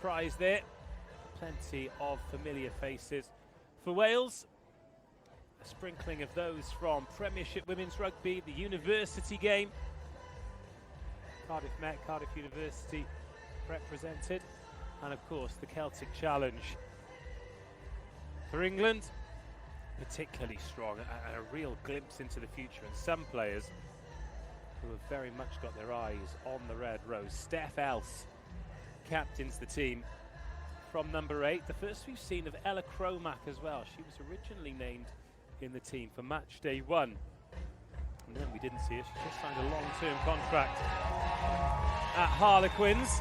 Prize there, plenty of familiar faces for Wales. A sprinkling of those from Premiership Women's Rugby, the university game. Cardiff Met, Cardiff University represented, and of course the Celtic Challenge. For England, particularly strong and a real glimpse into the future, and some players who have very much got their eyes on the red rose. Steph Else captains the team from number 8. The first we've seen of Ella Cromack as well. She was originally named in the team for match day 1. And then we didn't see her. She just signed a long-term contract at Harlequins.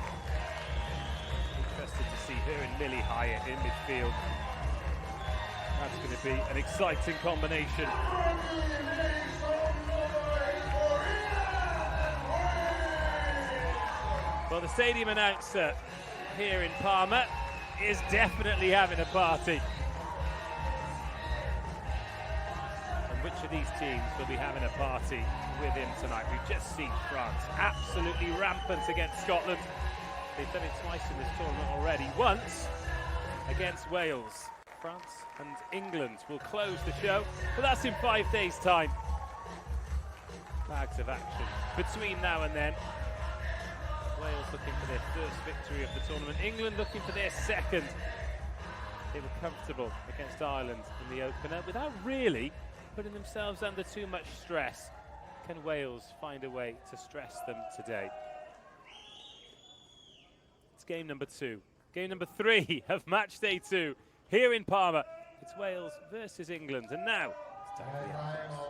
Interested to see her and Millie Hyatt in midfield. That's going to be an exciting combination. Well, the stadium announcer here in Parma is definitely having a party. And which of these teams will be having a party with him tonight? We've just seen France absolutely rampant against Scotland. They've done it twice in this tournament already. Once against Wales. France and England will close the show, but that's in 5 days' time. Bags of action between now and then. Wales looking for their first victory of the tournament. England looking for their second. They were comfortable against Ireland in the opener without really putting themselves under too much stress. Can Wales find a way to stress them today? It's game number 2. Game number 3 of match day 2 here in Parma. It's Wales versus England, and now it's time for the anthems.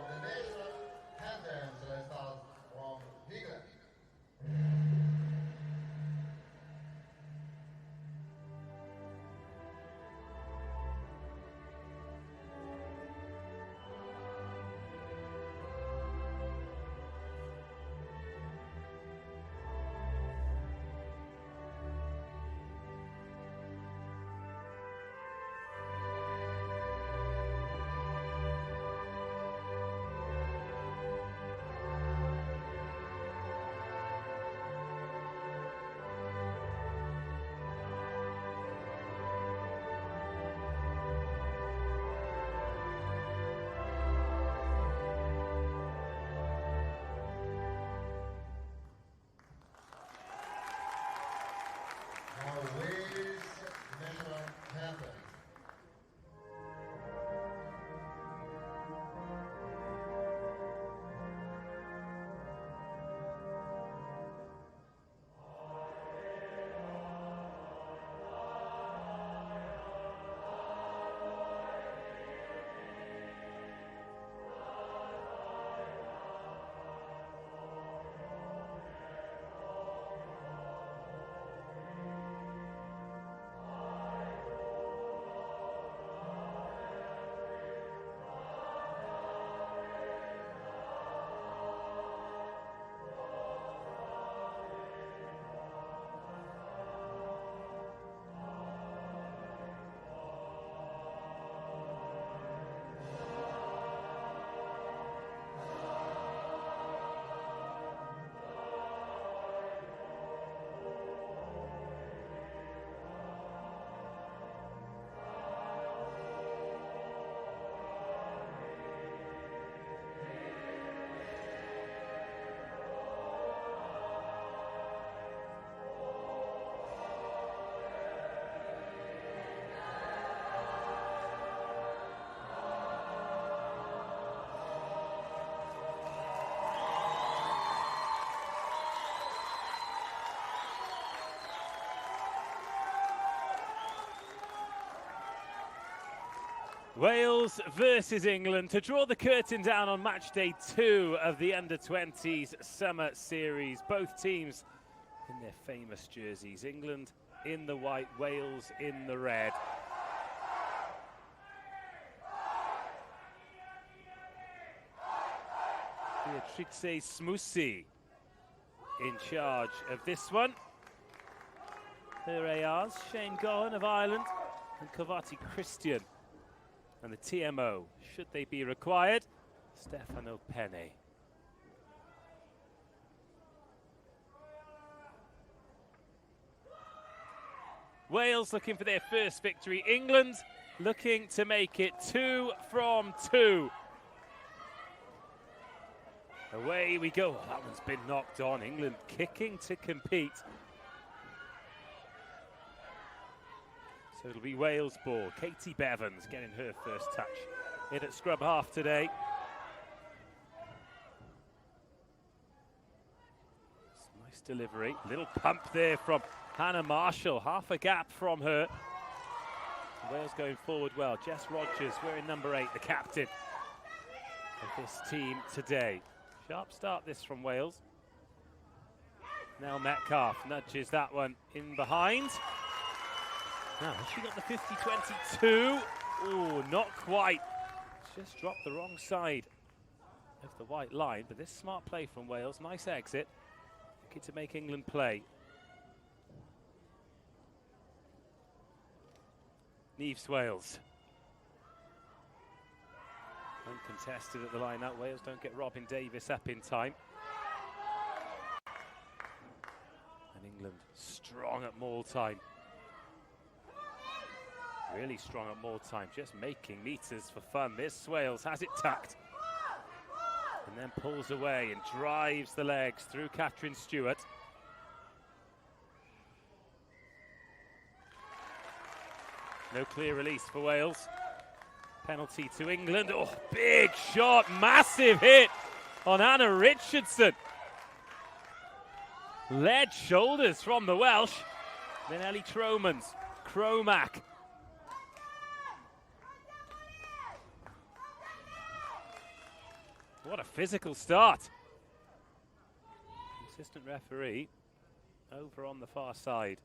Wales versus England to draw the curtain down on match day 2 of the Under-20s Summer Series. Both teams in their famous jerseys. England in the white, Wales in the red. Beatrice Smussi in charge of this one. Her ARs, Shane Gohan of Ireland and Kovati Christian. And the TMO, should they be required, Stefano Penne. Wales looking for their first victory. England looking to make it 2 from 2. Away we go. Oh, that one's been knocked on. England kicking to compete. So it'll be Wales ball. Katie Bevans getting her first touch in at scrum half today. Nice delivery. Little pump there from Hannah Marshall. Half a gap from her. Wales going forward well. Jess Rogers wearing number 8, the captain of this team today. Sharp start this from Wales. Nell Metcalf nudges that one in behind. Now, has she got the 50-22? Oh, not quite. Just dropped the wrong side of the white line, but this smart play from Wales. Nice exit. Looking to make England play. Neves Wales. Uncontested at the line out. Wales don't get Robin Davis up in time. And England strong at maul time. Really strong at maul time, just making meters for fun. This Wales has it tucked. And then pulls away and drives the legs through Catherine Stewart. No clear release for Wales. Penalty to England. Oh, big shot, massive hit on Anna Richardson. Lead shoulders from the Welsh. Then Ellie Tromans, Cromack. What a physical start. Assistant referee over on the far side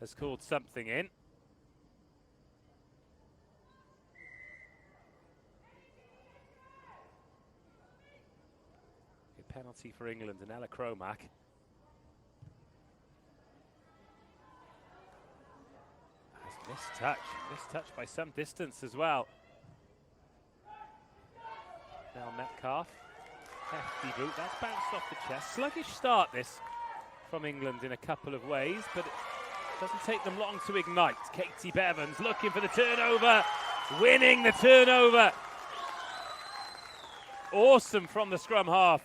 has called something in. A penalty for England and Ella Cromack. Missed touch by some distance as well. Now Metcalf, hefty boot, that's bounced off the chest. Sluggish start this from England in a couple of ways, but it doesn't take them long to ignite. Katie Bevans looking for the turnover, winning the turnover. Awesome from the scrum half.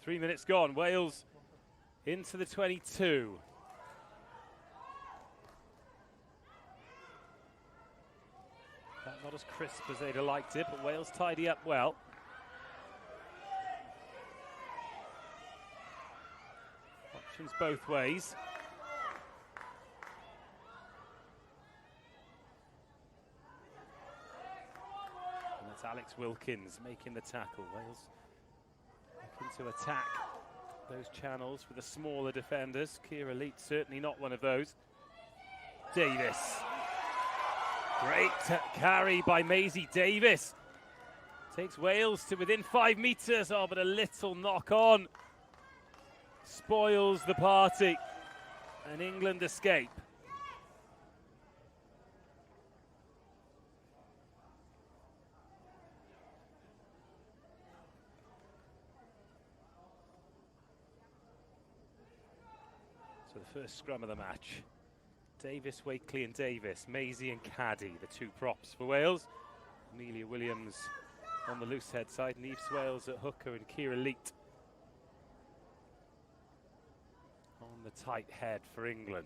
Three minutes gone. Wales into the 22. Not as crisp as they'd have liked it, but Wales tidy up well. Options both ways. And that's Alex Wilkins making the tackle. Wales looking to attack those channels with the smaller defenders. Kira Leet certainly not one of those. Davis. Great carry by Maisie Davis. Takes Wales to within 5 meters. Oh, but a little knock on. Spoils the party. And England escape. So the first scrum of the match. Davis, Wakely and Davis, Maisie and Caddy, the two props for Wales. Amelia Williams on the loose head side, Neves Wales at hooker and Kira Leet on the tight head for England.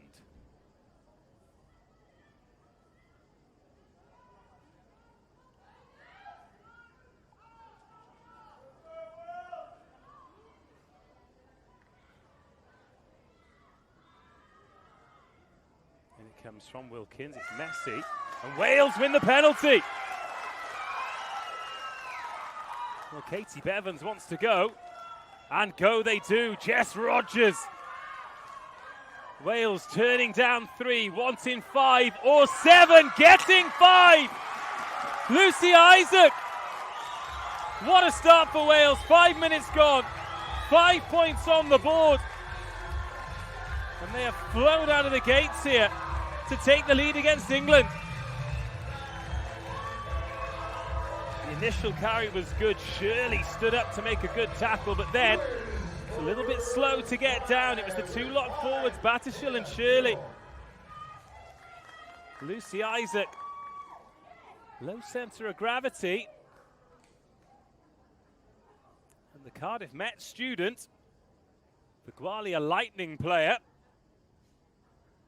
Comes from Wilkins, it's messy, and Wales win the penalty. Well, Katie Bevans wants to go, and go they do. Jess Rogers Wales turning down 3, wanting 5 or 7, getting 5! Lucy Isaac! What a start for Wales, 5 minutes gone, 5 points on the board. And they have flown out of the gates here to take the lead against England. The initial carry was good. Shirley stood up to make a good tackle, but then it's a little bit slow to get down. It was the two lock forwards, Battershall and Shirley. Lucy Isaac, low centre of gravity. And the Cardiff Met student, the Gwalia Lightning player,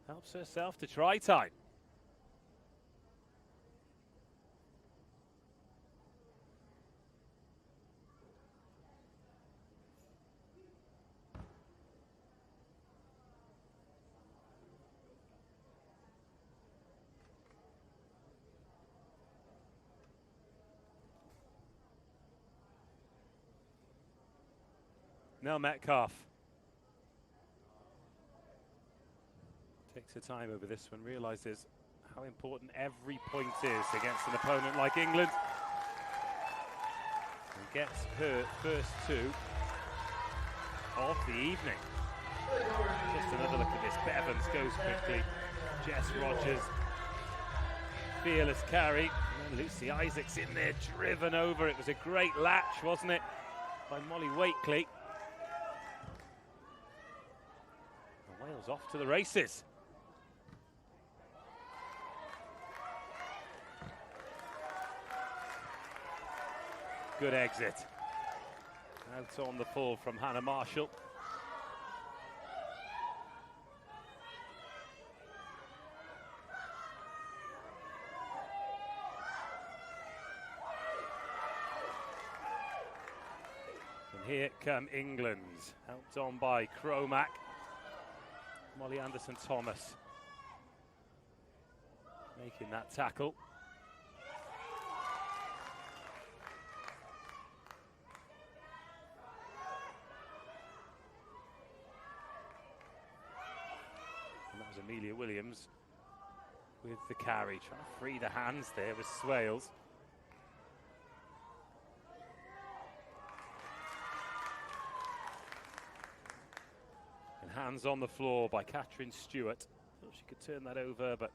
helps herself to try time. Now Metcalf takes her time over this one, realises how important every point is against an opponent like England, and gets her first 2 of the evening. Just another look at this. Bevans goes quickly. Jess Rogers, fearless carry. And then Lucy Isaacs in there, driven over. It was a great latch, wasn't it, by Molly Wakely. And Wales off to the races. Good exit. Out on the full from Hannah Marshall. And here come England, helped on by Cromack. Molly Anderson-Thomas making that tackle. And that was Amelia Williams with the carry, trying to free the hands there with Swales. And hands on the floor by Catherine Stewart. Thought she could turn that over, but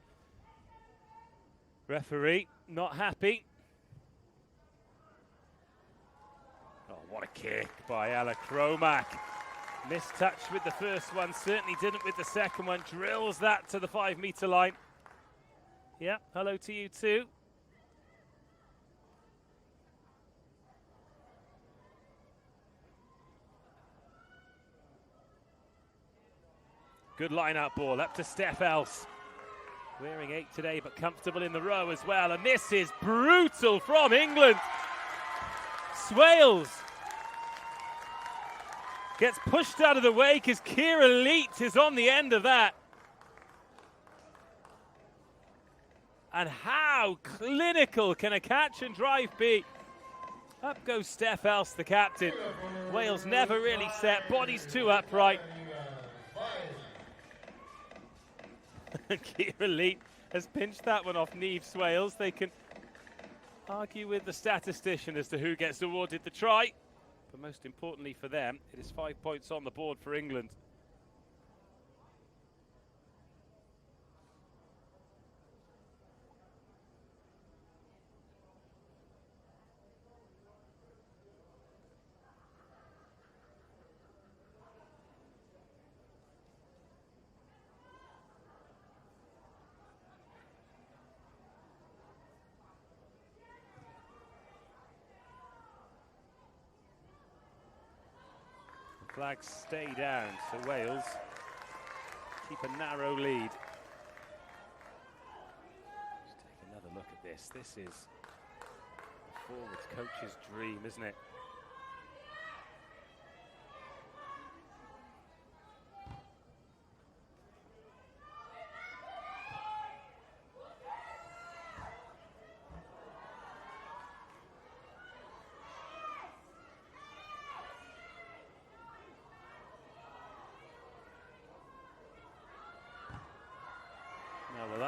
referee not happy. Oh, what a kick by Ella Cromack. Missed touch with the first one, certainly didn't with the second one. Drills that to the 5-metre line. Yeah, hello to you too. Good line-out ball, up to Steph Else. Wearing 8 today, but comfortable in the row as well. And this is brutal from England. Swales gets pushed out of the way because Kira Leet is on the end of that. And how clinical can a catch and drive be? Up goes Steph Else, the captain. Wales never really set, bodies too upright. Kira Leet has pinched that one off Niamh Swales. They can argue with the statistician as to who gets awarded the try. But most importantly for them, it is 5 points on the board for England. Flags stay down, so Wales keep a narrow lead. Let's take another look at this. This is a forwards coach's dream, isn't it?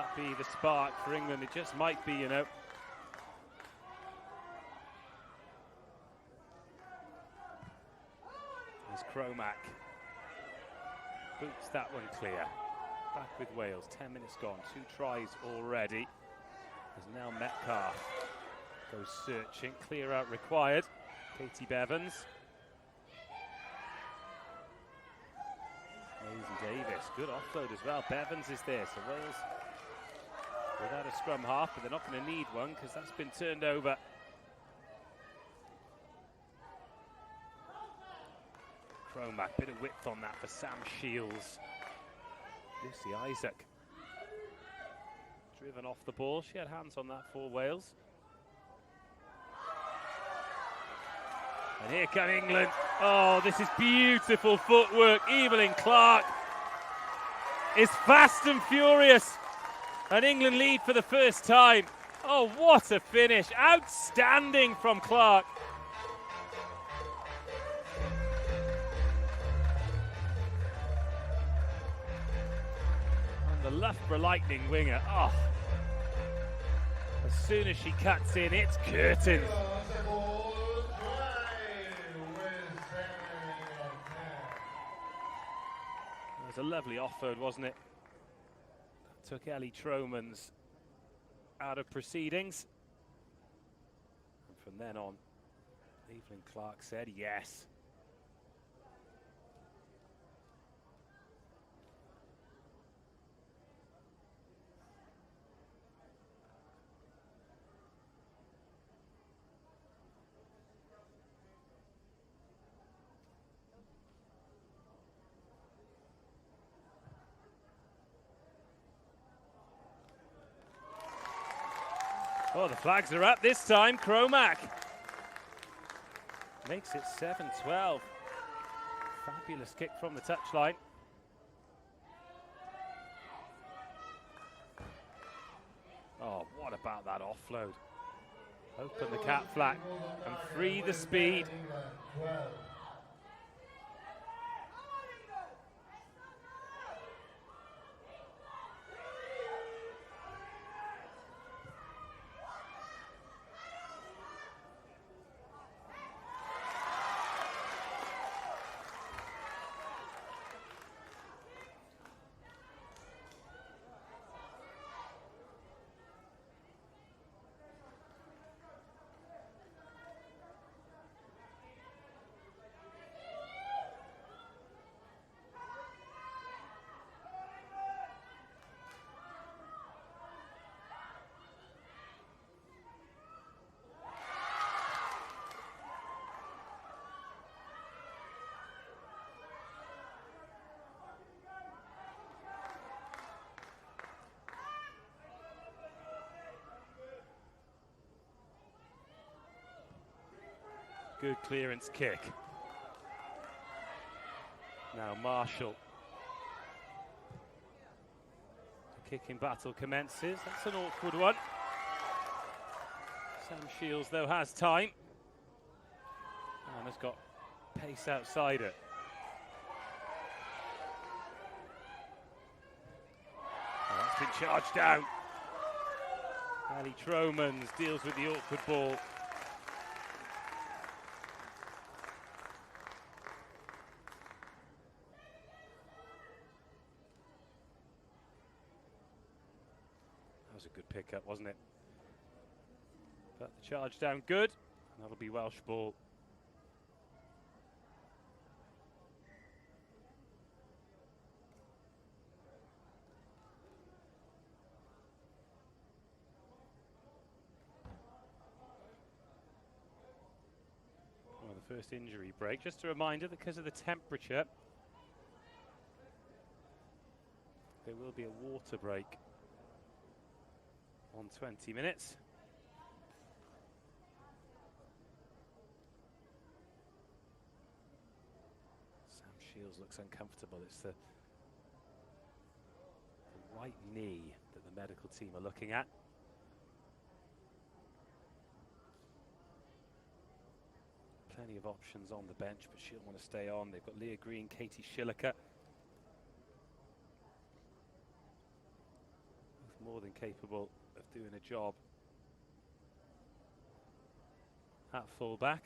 that be the spark for England? It just might be, you know. There's Cromack. Boots that one clear. Back with Wales, 10 minutes gone, 2 tries already. There's now Metcalf. Goes searching, clear out required. Katie Bevans. Maisie Davis, good offload as well. Bevans is there, so Wales without a scrum half, but they're not going to need one because that's been turned over. Cromack, bit of width on that for Sam Shields. Lucy Isaac. Driven off the ball, she had hands on that for Wales. And here come England. Oh, this is beautiful footwork. Evelyn Clark is fast and furious. And England lead for the first time. Oh, what a finish. Outstanding from Clark. And the Loughborough Lightning winger. Oh, as soon as she cuts in, it's curtains. It was a lovely offload, wasn't it? That took Ellie Tromans out of proceedings. And from then on, Evelyn Clark said yes. Oh, the flags are up this time. Cromack makes it 7-12. Fabulous kick from the touchline. Oh, what about that offload? Open the cap flat and free the speed. Good clearance kick. Now Marshall. The kicking battle commences. That's an awkward one. Sam Shields, though, has time. And has got pace outside it. Oh, that's been charged down. Ali Tromans deals with the awkward ball. A good pickup, wasn't it? But the charge down good, and that'll be Welsh ball. Well, the first injury break. Just a reminder that because of the temperature, there will be a water break on 20 minutes. Sam Shields looks uncomfortable. It's the right knee that the medical team are looking at. Plenty of options on the bench, but she'll want to stay on. They've got Leah Green, Katie Schilliker. more than capable of doing a job at full-back.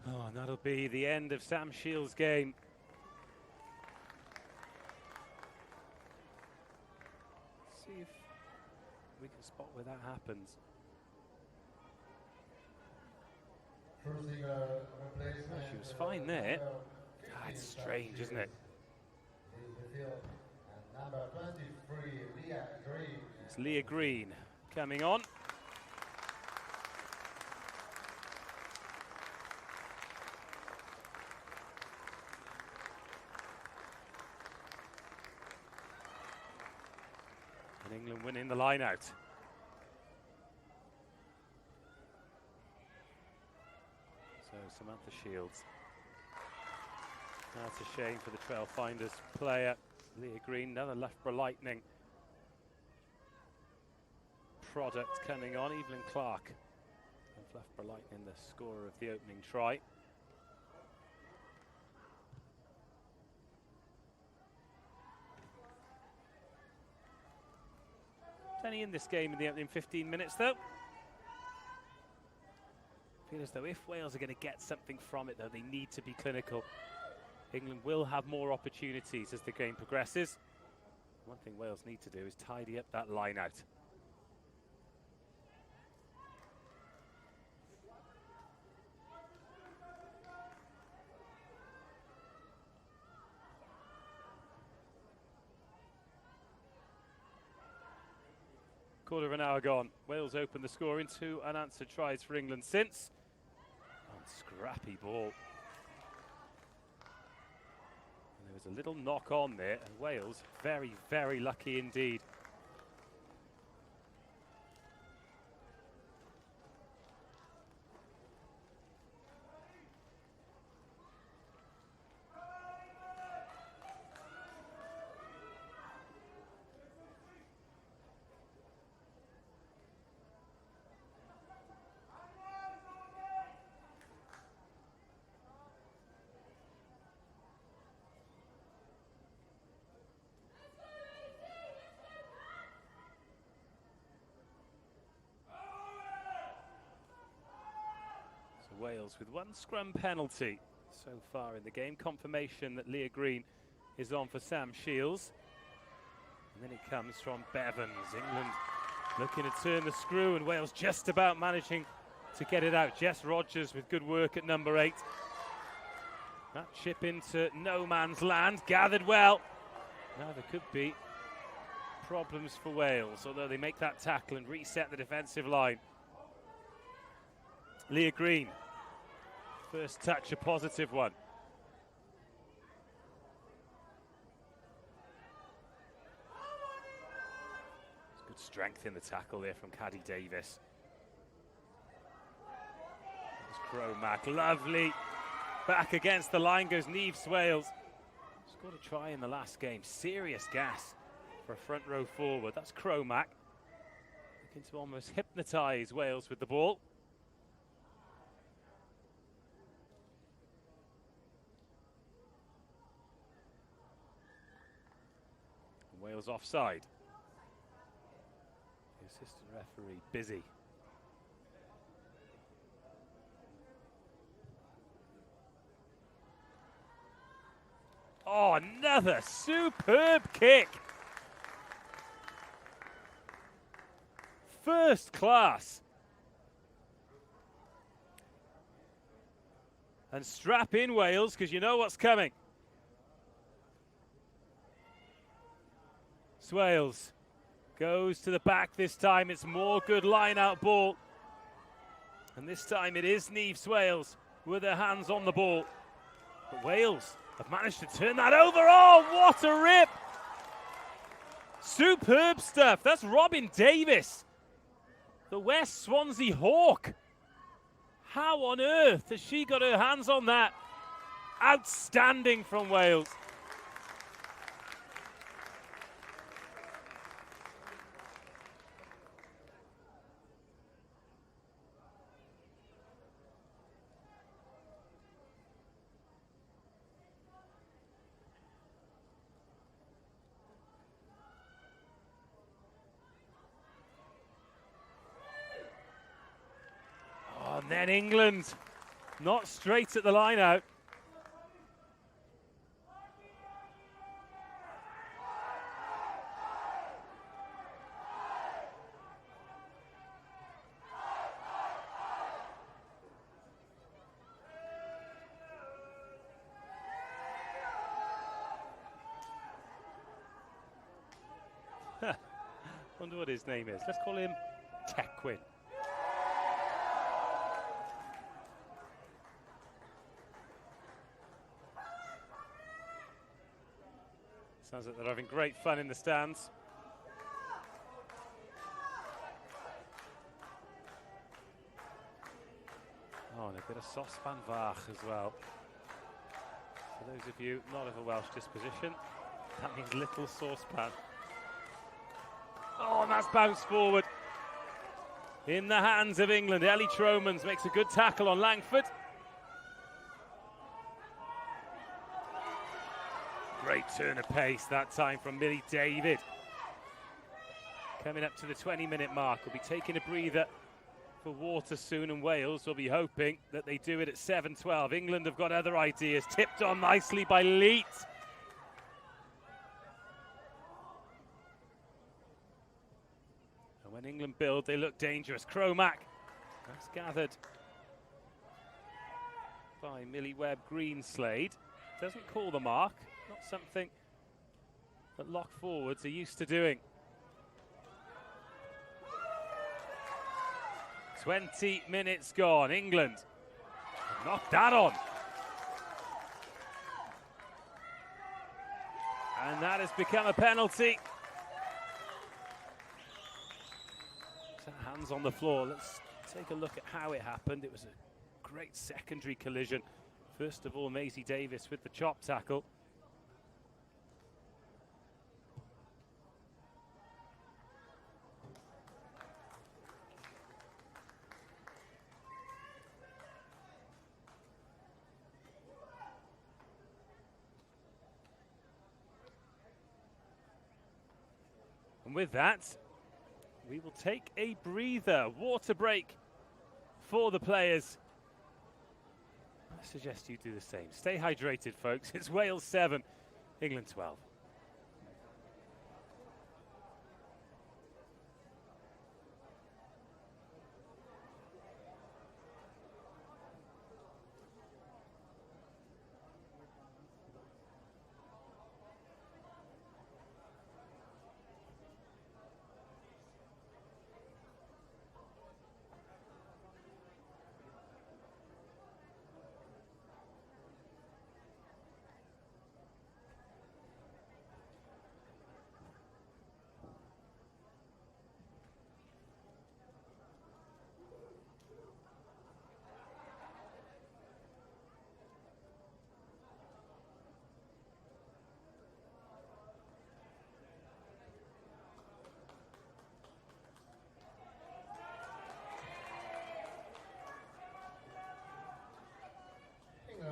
Oh, and that'll be the end of Sam Shields' game. See if we can spot where that happens. Oh, she was fine there. Ah, it's strange, isn't it? It's Leah Green coming on. And England winning the line out. So Samantha Shields. That's a shame for the Trailfinders player. Leah Green, another Loughborough Lightning product coming on. Evelyn Clark of Loughborough Lightning, the scorer of the opening try. Plenty in this game in the opening 15 minutes though. I feel as though if Wales are going to get something from it though, they need to be clinical. England will have more opportunities as the game progresses. One thing Wales need to do is tidy up that line out. Quarter of an hour gone. Wales opened the scoring, 2 unanswered tries for England since. Oh, scrappy ball. And there was a little knock on there, and Wales very, very lucky indeed. Wales with 1 scrum penalty so far in the game. Confirmation that Leah Green is on for Sam Shields. And then it comes from Bevans. England looking to turn the screw, and Wales just about managing to get it out. Jess Rogers with good work at number 8. That chip into no man's land, gathered well. Now there could be problems for Wales, although they make that tackle and reset the defensive line. Leah Green. First touch, a positive one. There's good strength in the tackle there from Caddy Davis. There's Cromack, lovely. Back against the line goes Niamh Wales. Scored a try in the last game. Serious gas for a front row forward. That's Cromack. Looking to almost hypnotise Wales with the ball. Wales offside. The assistant referee busy. Oh, another superb kick. First class. And strap in, Wales, because you know what's coming. Swales goes to the back this time. It's more good line-out ball. And this time it is Niamh Wales with her hands on the ball. But Wales have managed to turn that over. Oh, what a rip! Superb stuff. That's Robin Davis, the West Swansea Hawk. How on earth has she got her hands on that? Outstanding from Wales. And then England, not straight at the line out. Wonder what his name is. Let's call him Tequin. Sounds like they're having great fun in the stands. Oh, and a bit of saucepan vach as well. For those of you not of a Welsh disposition, that means little saucepan. Oh, and that's bounced forward. In the hands of England. Ellie Tromans makes a good tackle on Langford. Great turn of pace that time from Millie David. Coming up to the 20-minute mark. We'll be taking a breather for water soon, and Wales will be hoping that they do it at 7:12. England have got other ideas. Tipped on nicely by Leet. And when England build, they look dangerous. Cromack. That's gathered by Millie Webb Greenslade. Doesn't call the mark. Not something that lock forwards are used to doing. 20 minutes gone. England knocked that on. And that has become a penalty. So hands on the floor. Let's take a look at how it happened. It was a great secondary collision. First of all, Maisie Davis with the chop tackle. And with that, we will take a breather, water break for the players. I suggest you do the same. Stay hydrated, folks. It's Wales 7, England 12.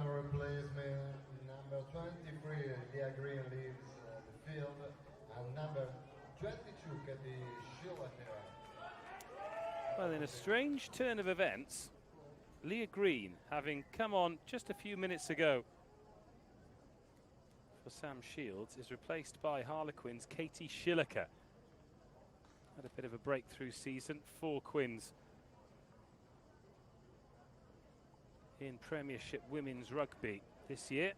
Replacement number 23, Leah Green leaves the field, and number 22, Katie Schiller. Well, in a strange turn of events, Leah Green, having come on just a few minutes ago for Sam Shields, is replaced by Harlequins' Katie Schilliker. Had a bit of a breakthrough season for Quins in Premiership Women's Rugby this year.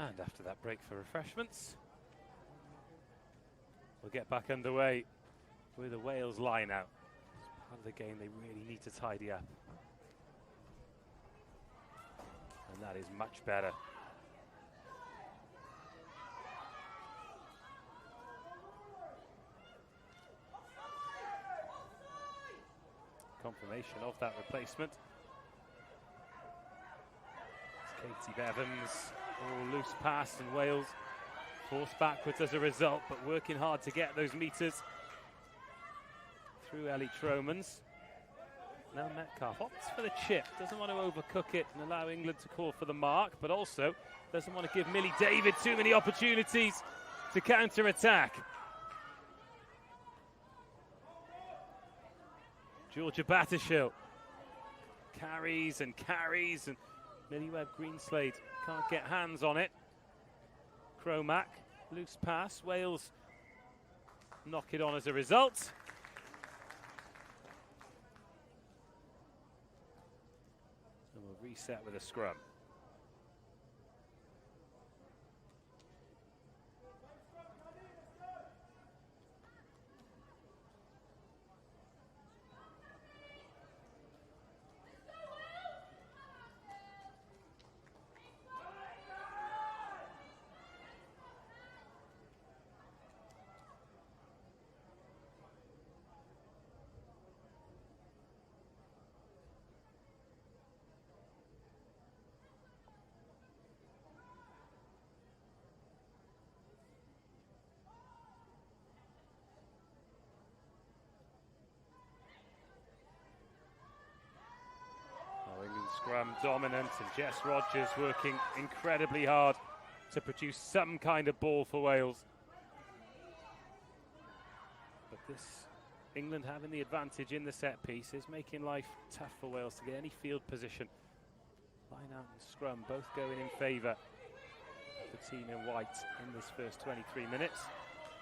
And after that break for refreshments, we'll get back underway with a Wales line-out. It's part of the game they really need to tidy up. And that is much better. Confirmation of that replacement. It's Katie Bevans, all loose pass, and Wales forced backwards as a result, but working hard to get those meters through Ellie Tromans. Now Metcalf opts for the chip, doesn't want to overcook it and allow England to call for the mark, but also doesn't want to give Millie David too many opportunities to counter-attack. Georgia Battershill carries and Millie Webb-Greenslade can't get hands on it. Cromack, loose pass, Wales knock it on as a result. And we'll reset with a scrum. Scrum dominant, and Jess Rogers working incredibly hard to produce some kind of ball for Wales. But this England having the advantage in the set piece is making life tough for Wales to get any field position. Line out and scrum both going in favour of the team in white in this first 23 minutes.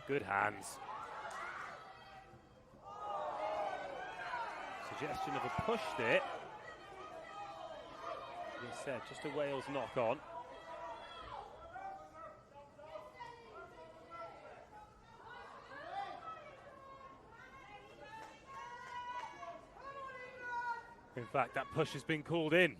Good hands. Suggestion of a push there. As said, just a Wales knock on. In fact, that push has been called in.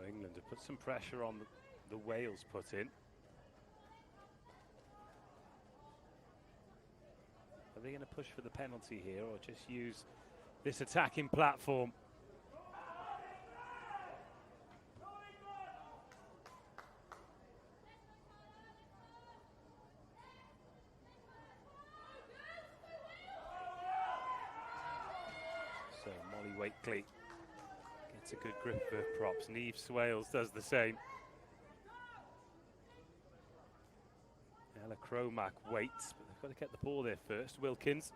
England have put some pressure on the Wales put in. Are they going to push for the penalty here or just use this attacking platform? So Molly Wakely gets a good grip of her props. Niamh Swales does the same. Ella Cromack waits, but they've got to get the ball there first. Wilkins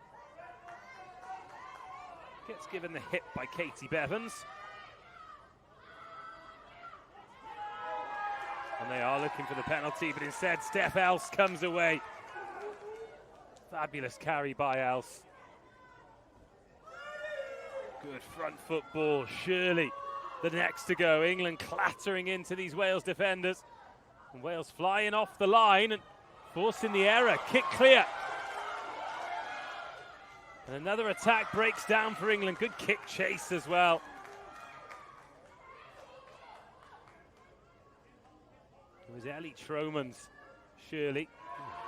gets given the hit by Katie Bevans. And they are looking for the penalty, but instead Steph Else comes away. Fabulous carry by Else. Good front foot ball, Shirley the next to go. England clattering into these Wales defenders. And Wales flying off the line and forcing the error. Kick clear. And another attack breaks down for England. Good kick chase as well. It was Ellie Tromans, Shirley.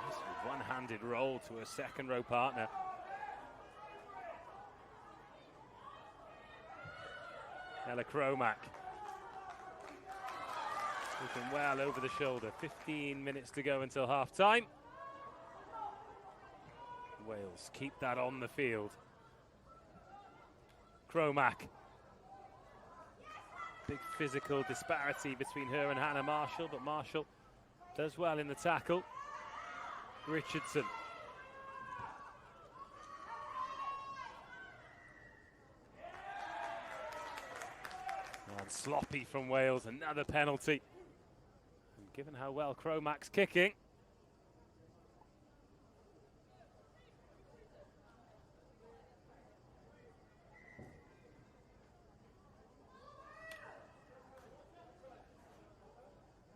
This was one-handed roll to her second row partner. Ella Cromack looking well over the shoulder. 15 minutes to go until half-time. Wales keep that on the field. Cromack. Big physical disparity between her and Hannah Marshall, but Marshall does well in the tackle. Richardson. And sloppy from Wales, another penalty. And given how well Cromack's kicking,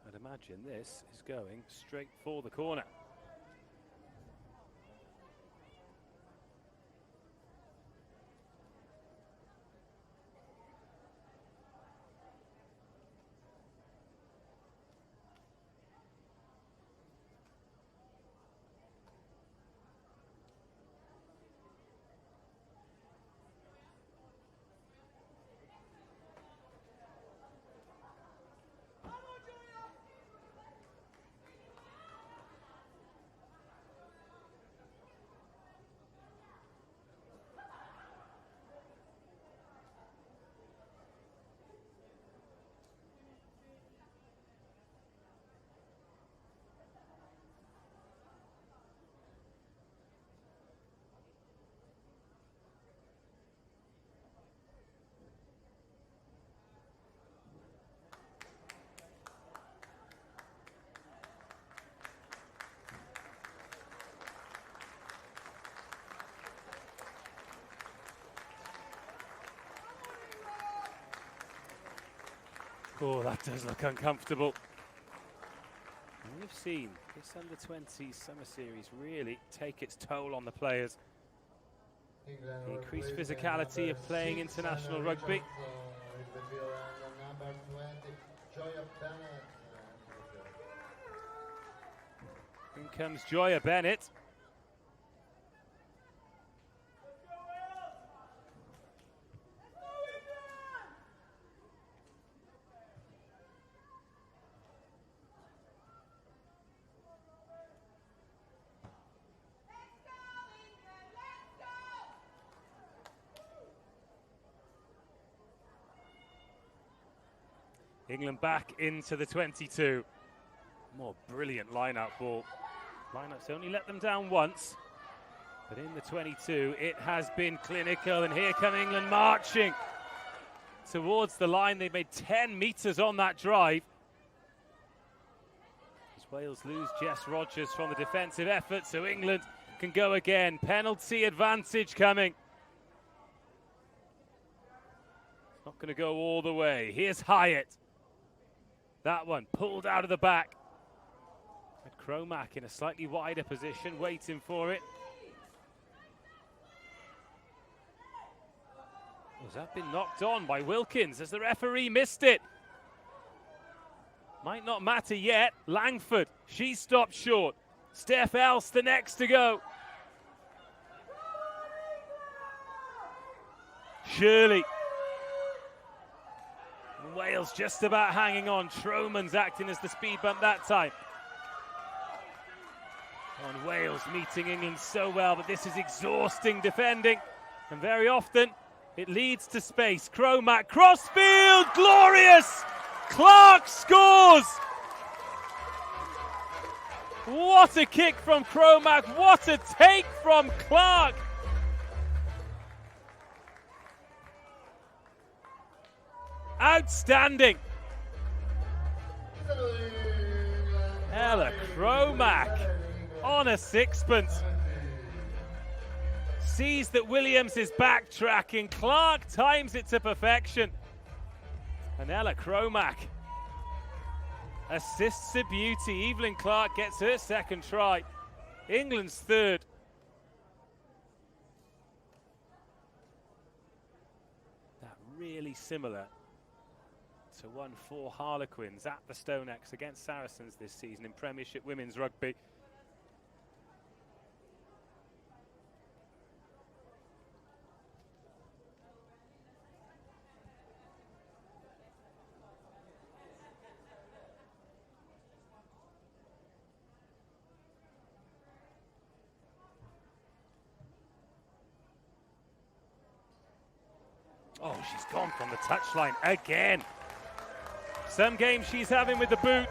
I'd imagine this is going straight for the corner. Oh, that does look uncomfortable. And we've seen this under-20s summer series really take its toll on the players. The increased physicality of playing international rugby. In comes Joya Bennett. England back into the 22. More brilliant line-out ball. Line-outs only let them down once, but in the 22 it has been clinical, and here come England marching towards the line. They made 10 metres on that drive. As Wales lose Jess Rogers from the defensive effort, so England can go again. Penalty advantage coming. It's not going to go all the way. Here's Hyatt. That one pulled out of the back. And Cromack in a slightly wider position, waiting for it. Has that been knocked on by Wilkins as the referee missed it? Might not matter yet. Langford, she stopped short. Steph Else, the next to go. Shirley. Wales just about hanging on. Troman's acting as the speed bump that time. And Wales meeting England so well, but this is exhausting defending. And very often it leads to space. Cromack, crossfield, glorious! Clark scores! What a kick from Cromack, what a take from Clark! Outstanding. Ella Cromack on a sixpence. Sees that Williams is backtracking. Clark times it to perfection. And Ella Cromack assists a beauty. Evelyn Clark gets her second try. England's third. That really similar to 1-4 Harlequins at the StoneX against Saracens this season in Premiership Women's Rugby. Oh, she's gone from the touchline again. Some games she's having with the boot.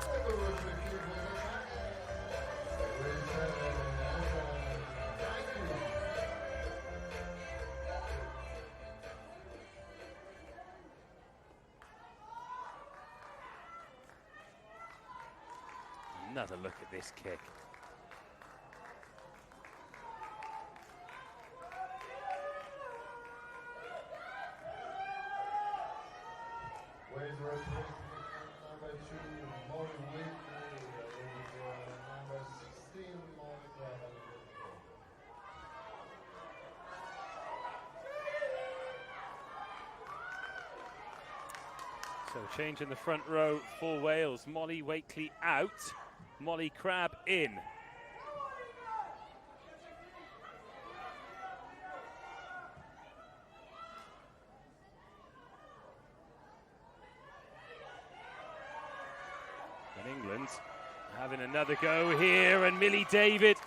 Another look at this kick. Number 2, Molly Wick. Molly Crab. So change in the front row for Wales. Molly Wakely out, Molly Crab in. And England having another go here, and Millie David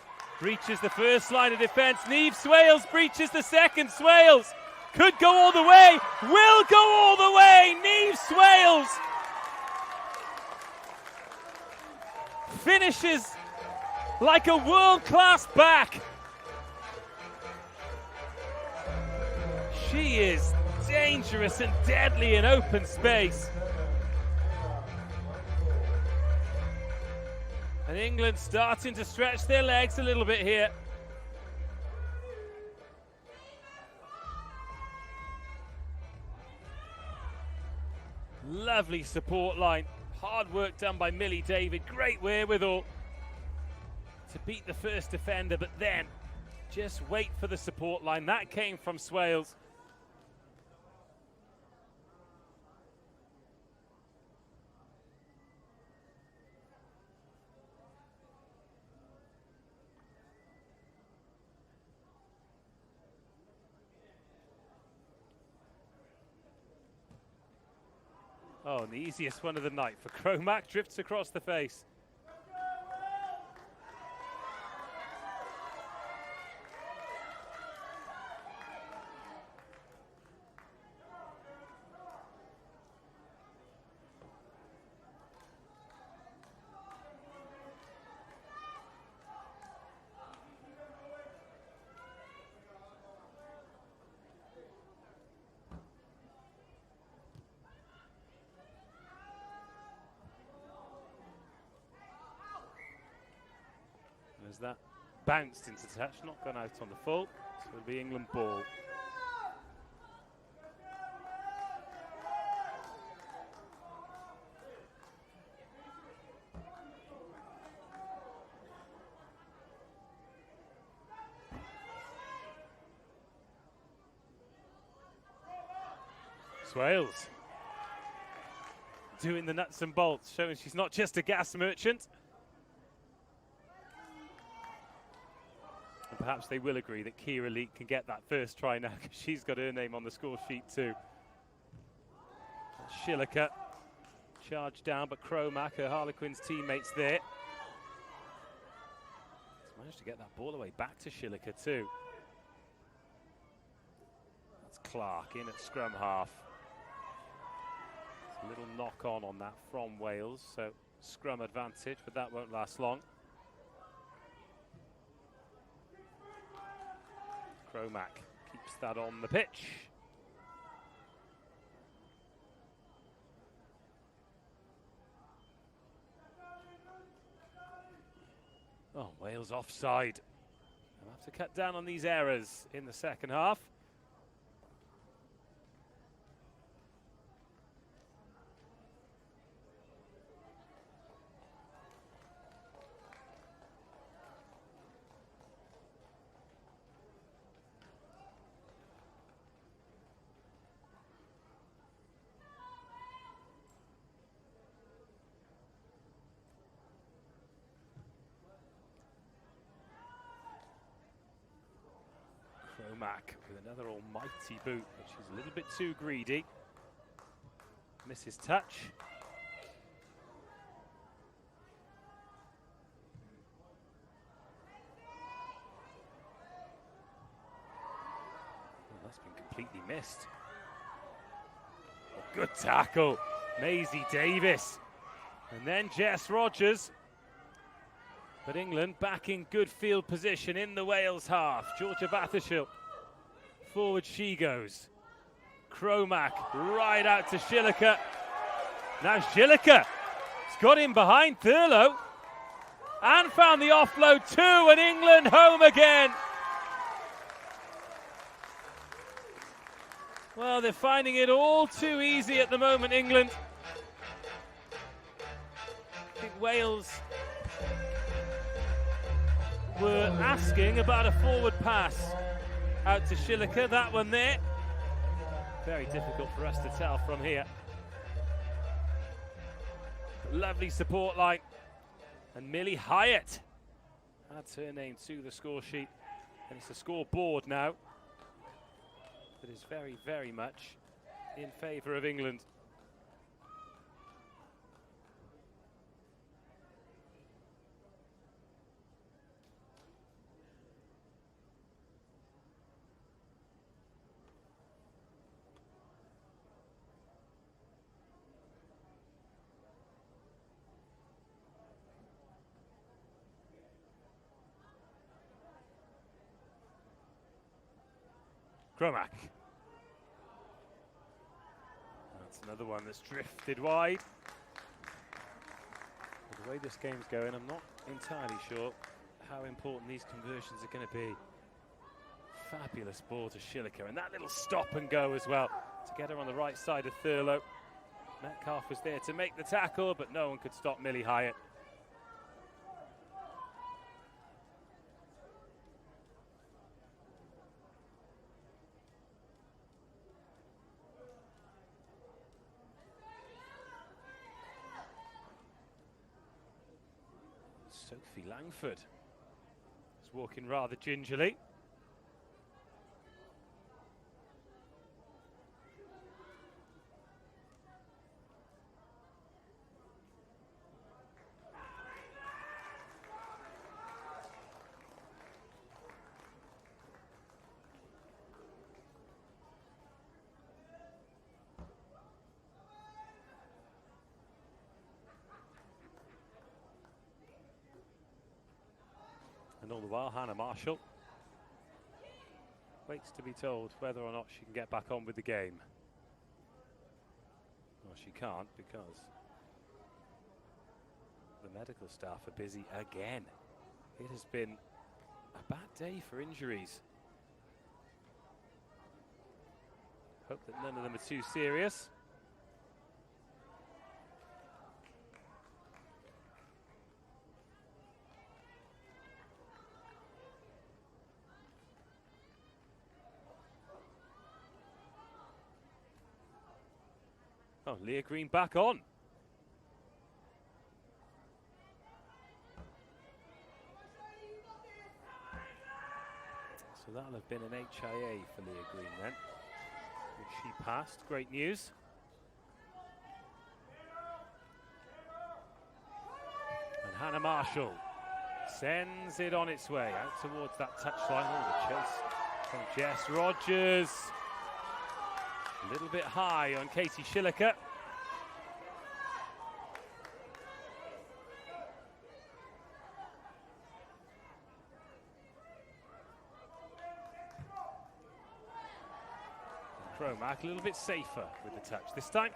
breaches the first line of defence. Niamh Swales breaches the second. Swales could go all the way, will go all the way. Niamh Swales finishes like a world-class back. She is dangerous and deadly in open space. And England starting to stretch their legs a little bit here. Lovely support line. Hard work done by Millie David. Great wherewithal to beat the first defender, but then just wait for the support line. That came from Swales. Oh, and the easiest one of the night for Cromack, drifts across the face. As that bounced into touch, not gone out on the full, so it'll be England ball. Swales doing the nuts and bolts, showing she's not just a gas merchant. And perhaps they will agree that Kira Leak can get that first try now, because she's got her name on the score sheet too. Shilliker charged down, but Cromack, her Harlequins teammates there. He's managed to get that ball away back to Shilliker too. That's Clark in at scrum half. It's a little knock on that from Wales, so scrum advantage, but that won't last long. Cromack keeps that on the pitch. Oh, Wales offside. They'll have to cut down on these errors in the second half. Cromack with another almighty boot, but she's a little bit too greedy. Misses touch. Oh, that's been completely missed. A good tackle, Maisie Davis. And then Jess Rogers. But England back in good field position in the Wales half. Georgia Bathershall, forward she goes. Cromack right out to Shilliker. Now Shilliker has got in behind Thurlow and found the offload too, and England home again. Well, they're finding it all too easy at the moment, England. I think Wales were asking about a forward pass out to Schilliker. That one there. Very difficult for us to tell from here. Lovely support line. And Millie Hyatt adds her name to the score sheet. And it's a scoreboard now that is very, very much in favour of England. Cromack. That's another one that's drifted wide. But the way this game's going, I'm not entirely sure how important these conversions are going to be. Fabulous ball to Schilliker, and that little stop and go as well to get her on the right side of Thurlow. Metcalf was there to make the tackle, but no one could stop Millie Hyatt. Sophie Langford is walking rather gingerly. And all the while, Hannah Marshall waits to be told whether or not she can get back on with the game. Well, she can't because the medical staff are busy again. It has been a bad day for injuries. Hope that none of them are too serious. Oh, Leah Green back on. So that'll have been an HIA for Leah Green then, which she passed. Great news. And Hannah Marshall sends it on its way out towards that touchline. Oh, the chase from Jess Rogers. A little bit high on Katie Schilliker. Cromack a little bit safer with the touch this time.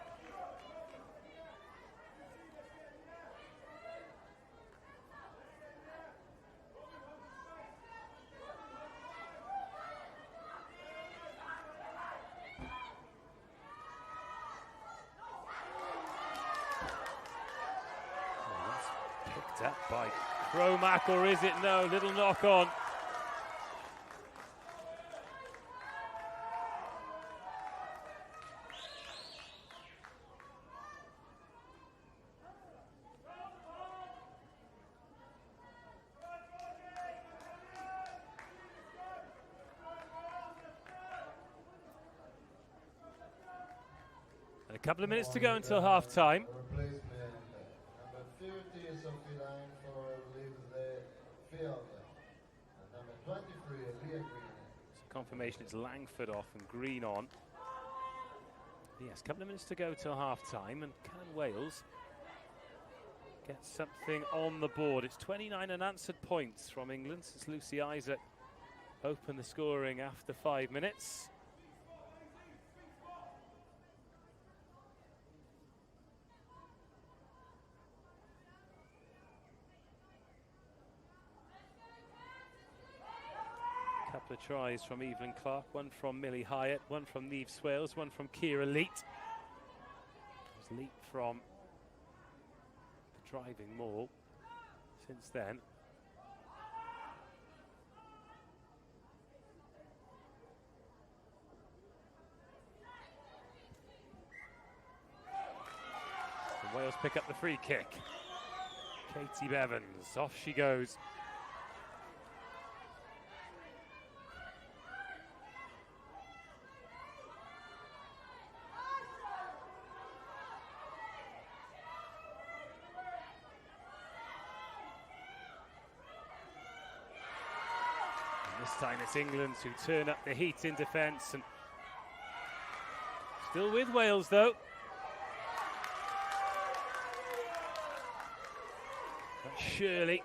Up by Cromack, or is it no? Little knock on. And a couple of minutes to go until half time. Confirmation it's Langford off and Green on. Yes, a couple of minutes to go till half time, and can Wales get something on the board? It's 29 unanswered points from England since Lucy Isaac opened the scoring after 5 minutes. Couple of tries from Evelyn Clark, one from Millie Hyatt, one from Niamh Swales, one from Ciara Leet. There's Leet from the driving maul since then. Wales pick up the free kick. Katie Bevans, off she goes. This time it's England who turn up the heat in defence, and still with Wales though. But Shirley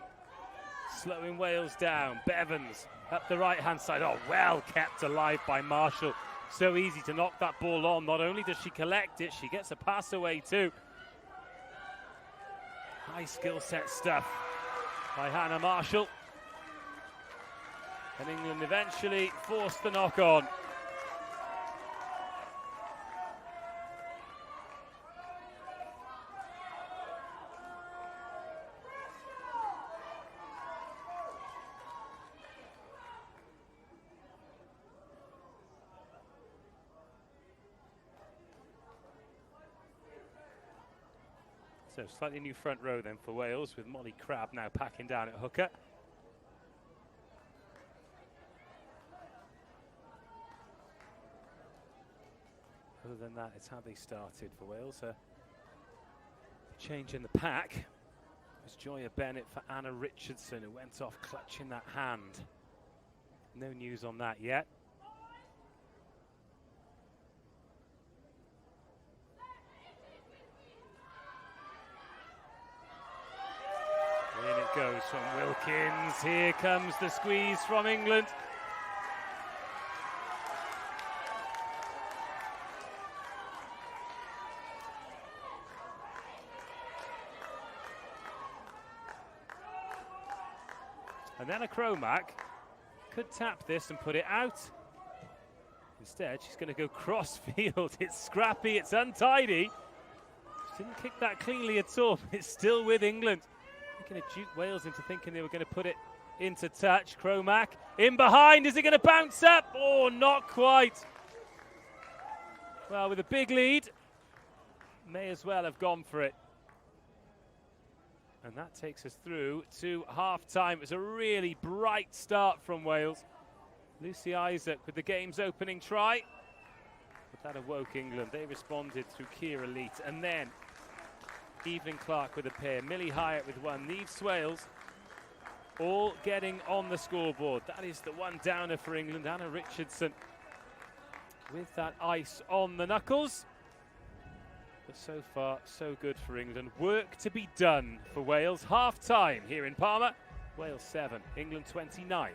slowing Wales down. Bevans up the right hand side. Oh, well kept alive by Marshall. So easy to knock that ball on. Not only does she collect it, she gets a pass away too. High skill set stuff by Hannah Marshall. And England eventually forced the knock on. So slightly new front row then for Wales, with Molly Crabb now packing down at hooker. Other than that, it's how they started for Wales. A change in the pack. It was Joya Bennett for Anna Richardson, who went off clutching that hand. No news on that yet. In it goes from Wilkins. Here comes the squeeze from England. And then a Cromack could tap this and put it out. Instead, she's going to go cross-field. It's scrappy, it's untidy. She didn't kick that cleanly at all. It's still with England. They're going to duke Wales into thinking they were going to put it into touch. Cromack in behind. Is it going to bounce up? Oh, not quite. Well, with a big lead, may as well have gone for it. And that takes us through to half-time. It was a really bright start from Wales. Lucy Isaac with the game's opening try. But that awoke England. They responded through Kira Leet. And then Evelyn Clark with a pair. Millie Hyatt with one. These Wales all getting on the scoreboard. That is the one downer for England. Anna Richardson with that ice on the knuckles. But so far, so good for England. Work to be done for Wales. Half-time here in Palmer. Wales 7, England 29.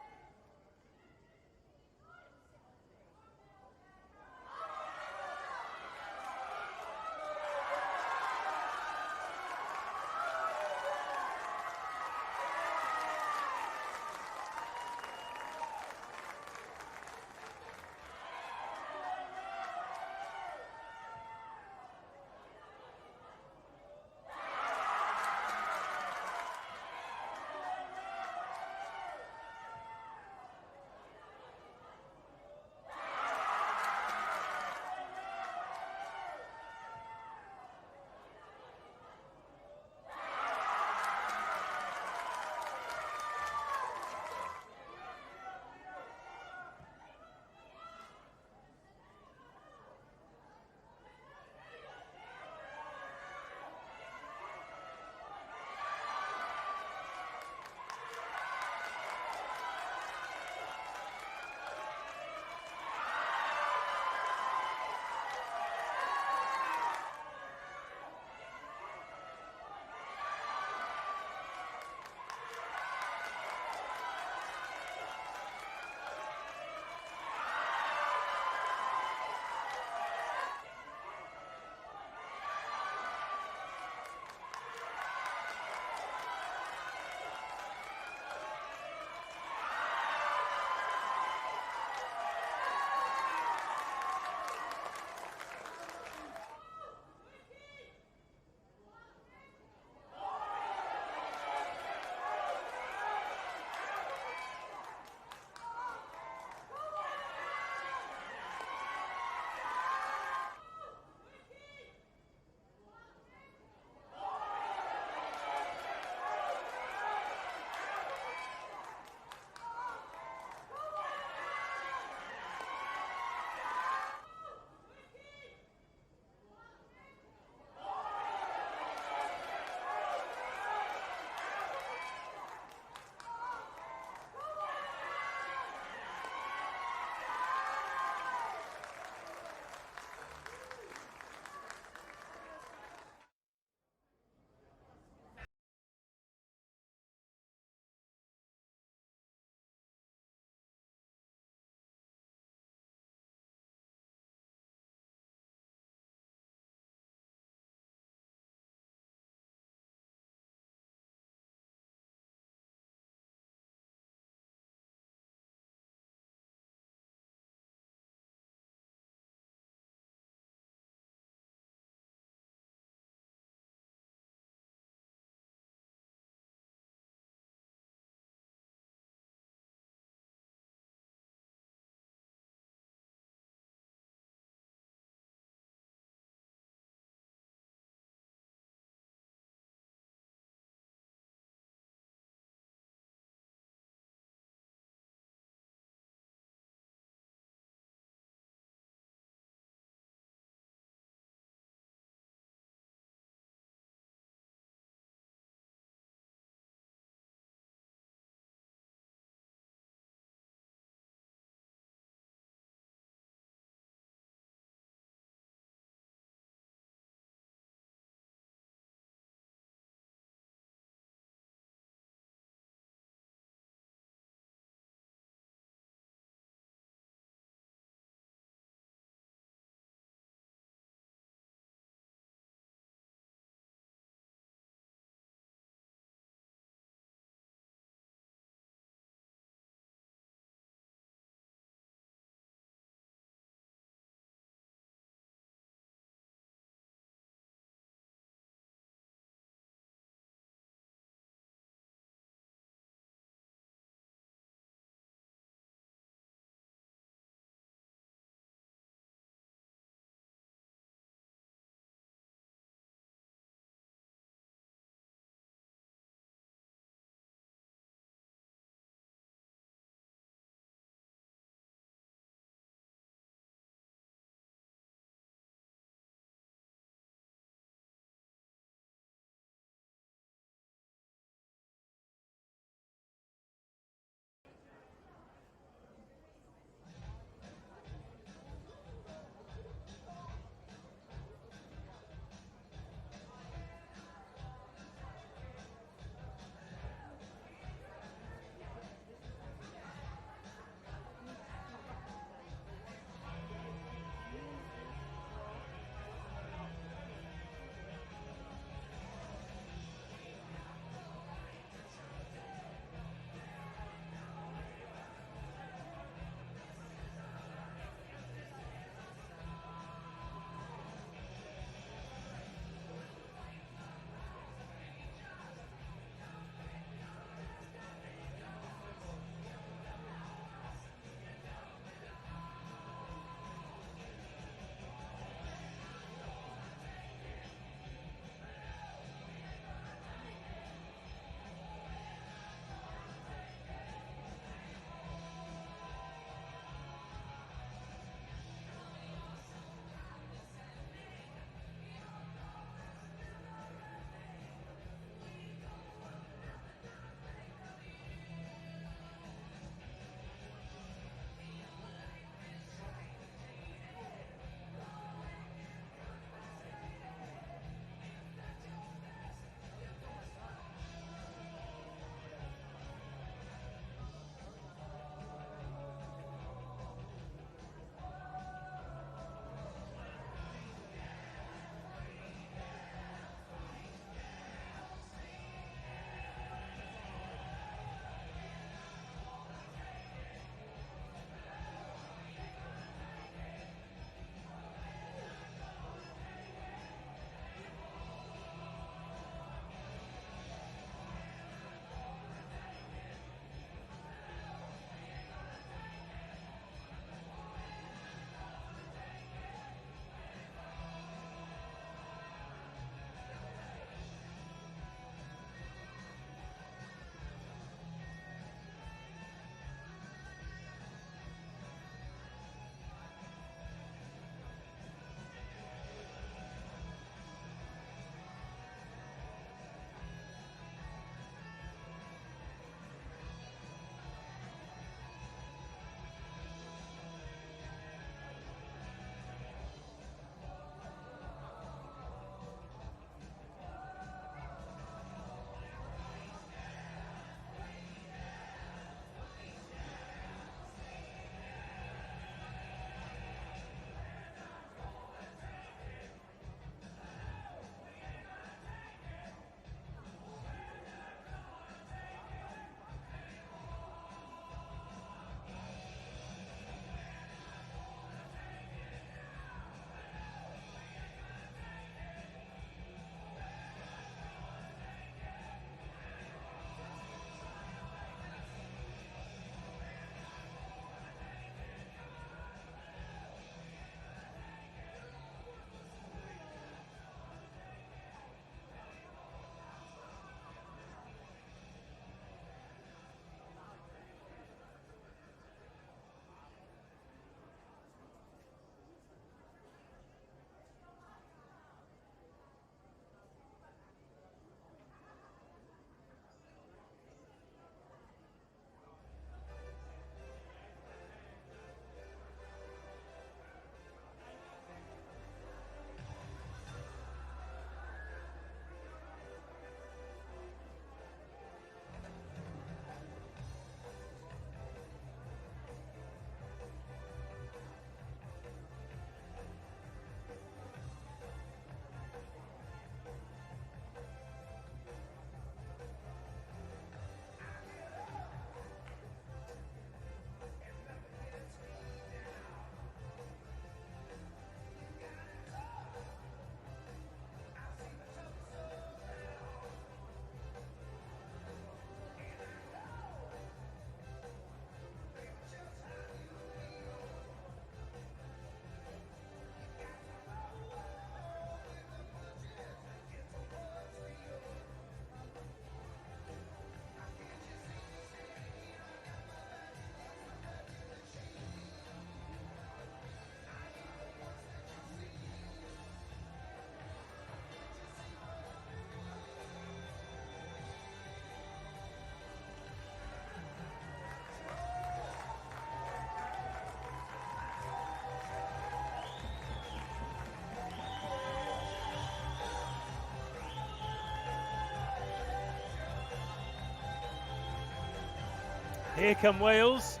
Here come Wales.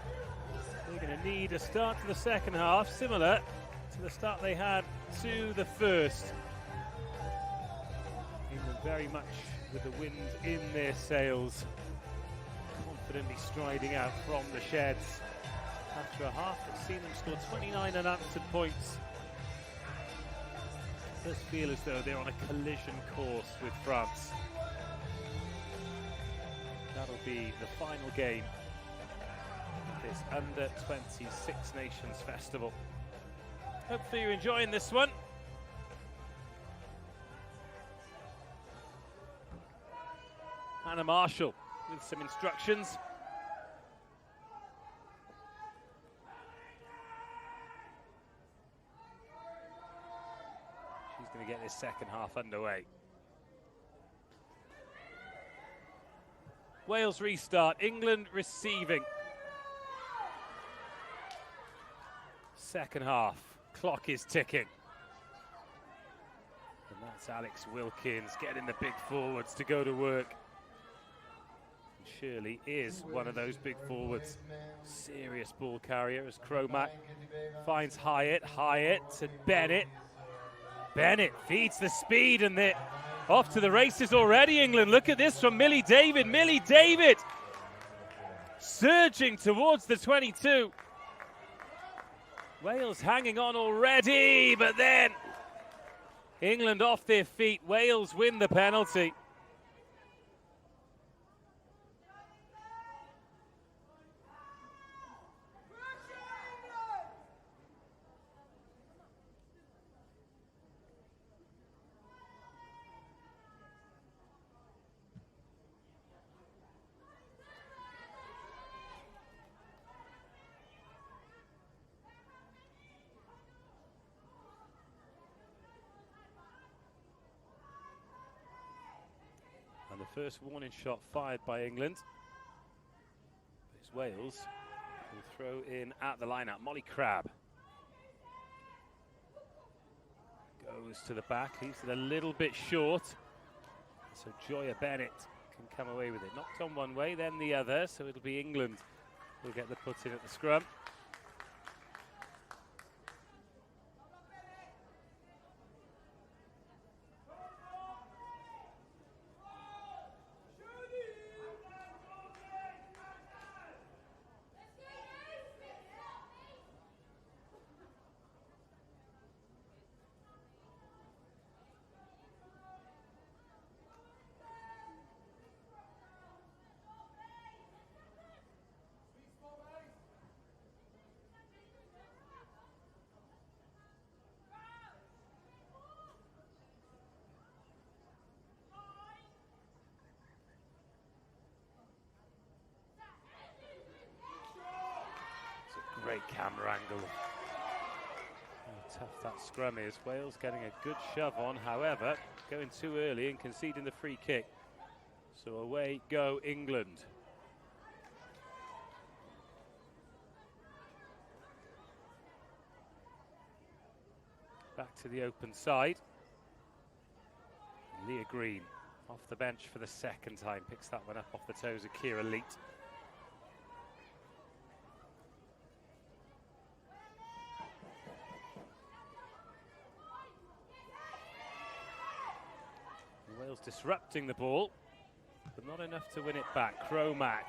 They're going to need a start to the second half, similar to the start they had to the first. England very much with the wind in their sails, confidently striding out from the sheds. After a half that's seen them score 29 unanswered points, it does feel as though they're on a collision course with France. That'll be the final game of this Under-20s Six Nations Festival. Hopefully you're enjoying this one. Hannah Marshall with some instructions. She's going to get this second half underway. Wales restart, England receiving. Second half, clock is ticking. And that's Alex Wilkins getting the big forwards to go to work. And Shirley is one of those big forwards. Serious ball carrier as Cromack finds Hyatt to Bennett. Bennett feeds the speed and they're off to the races already, England. Look at this from Millie David. Millie David surging towards the 22. Wales hanging on already, but then England off their feet. Wales win the penalty. And the first warning shot fired by England. It's Wales who throw in at the line-out. Molly Crabb goes to the back, leaves it a little bit short. So Joya Bennett can come away with it. Knocked on one way, then the other, so it'll be England who'll get the put in at the scrum. Great camera angle. How tough that scrum is. Wales getting a good shove on, however, going too early and conceding the free kick. So away go England. Back to the open side. Leah Green off the bench for the second time. Picks that one up off the toes of Kira Leet. Wales disrupting the ball, but not enough to win it back. Cromack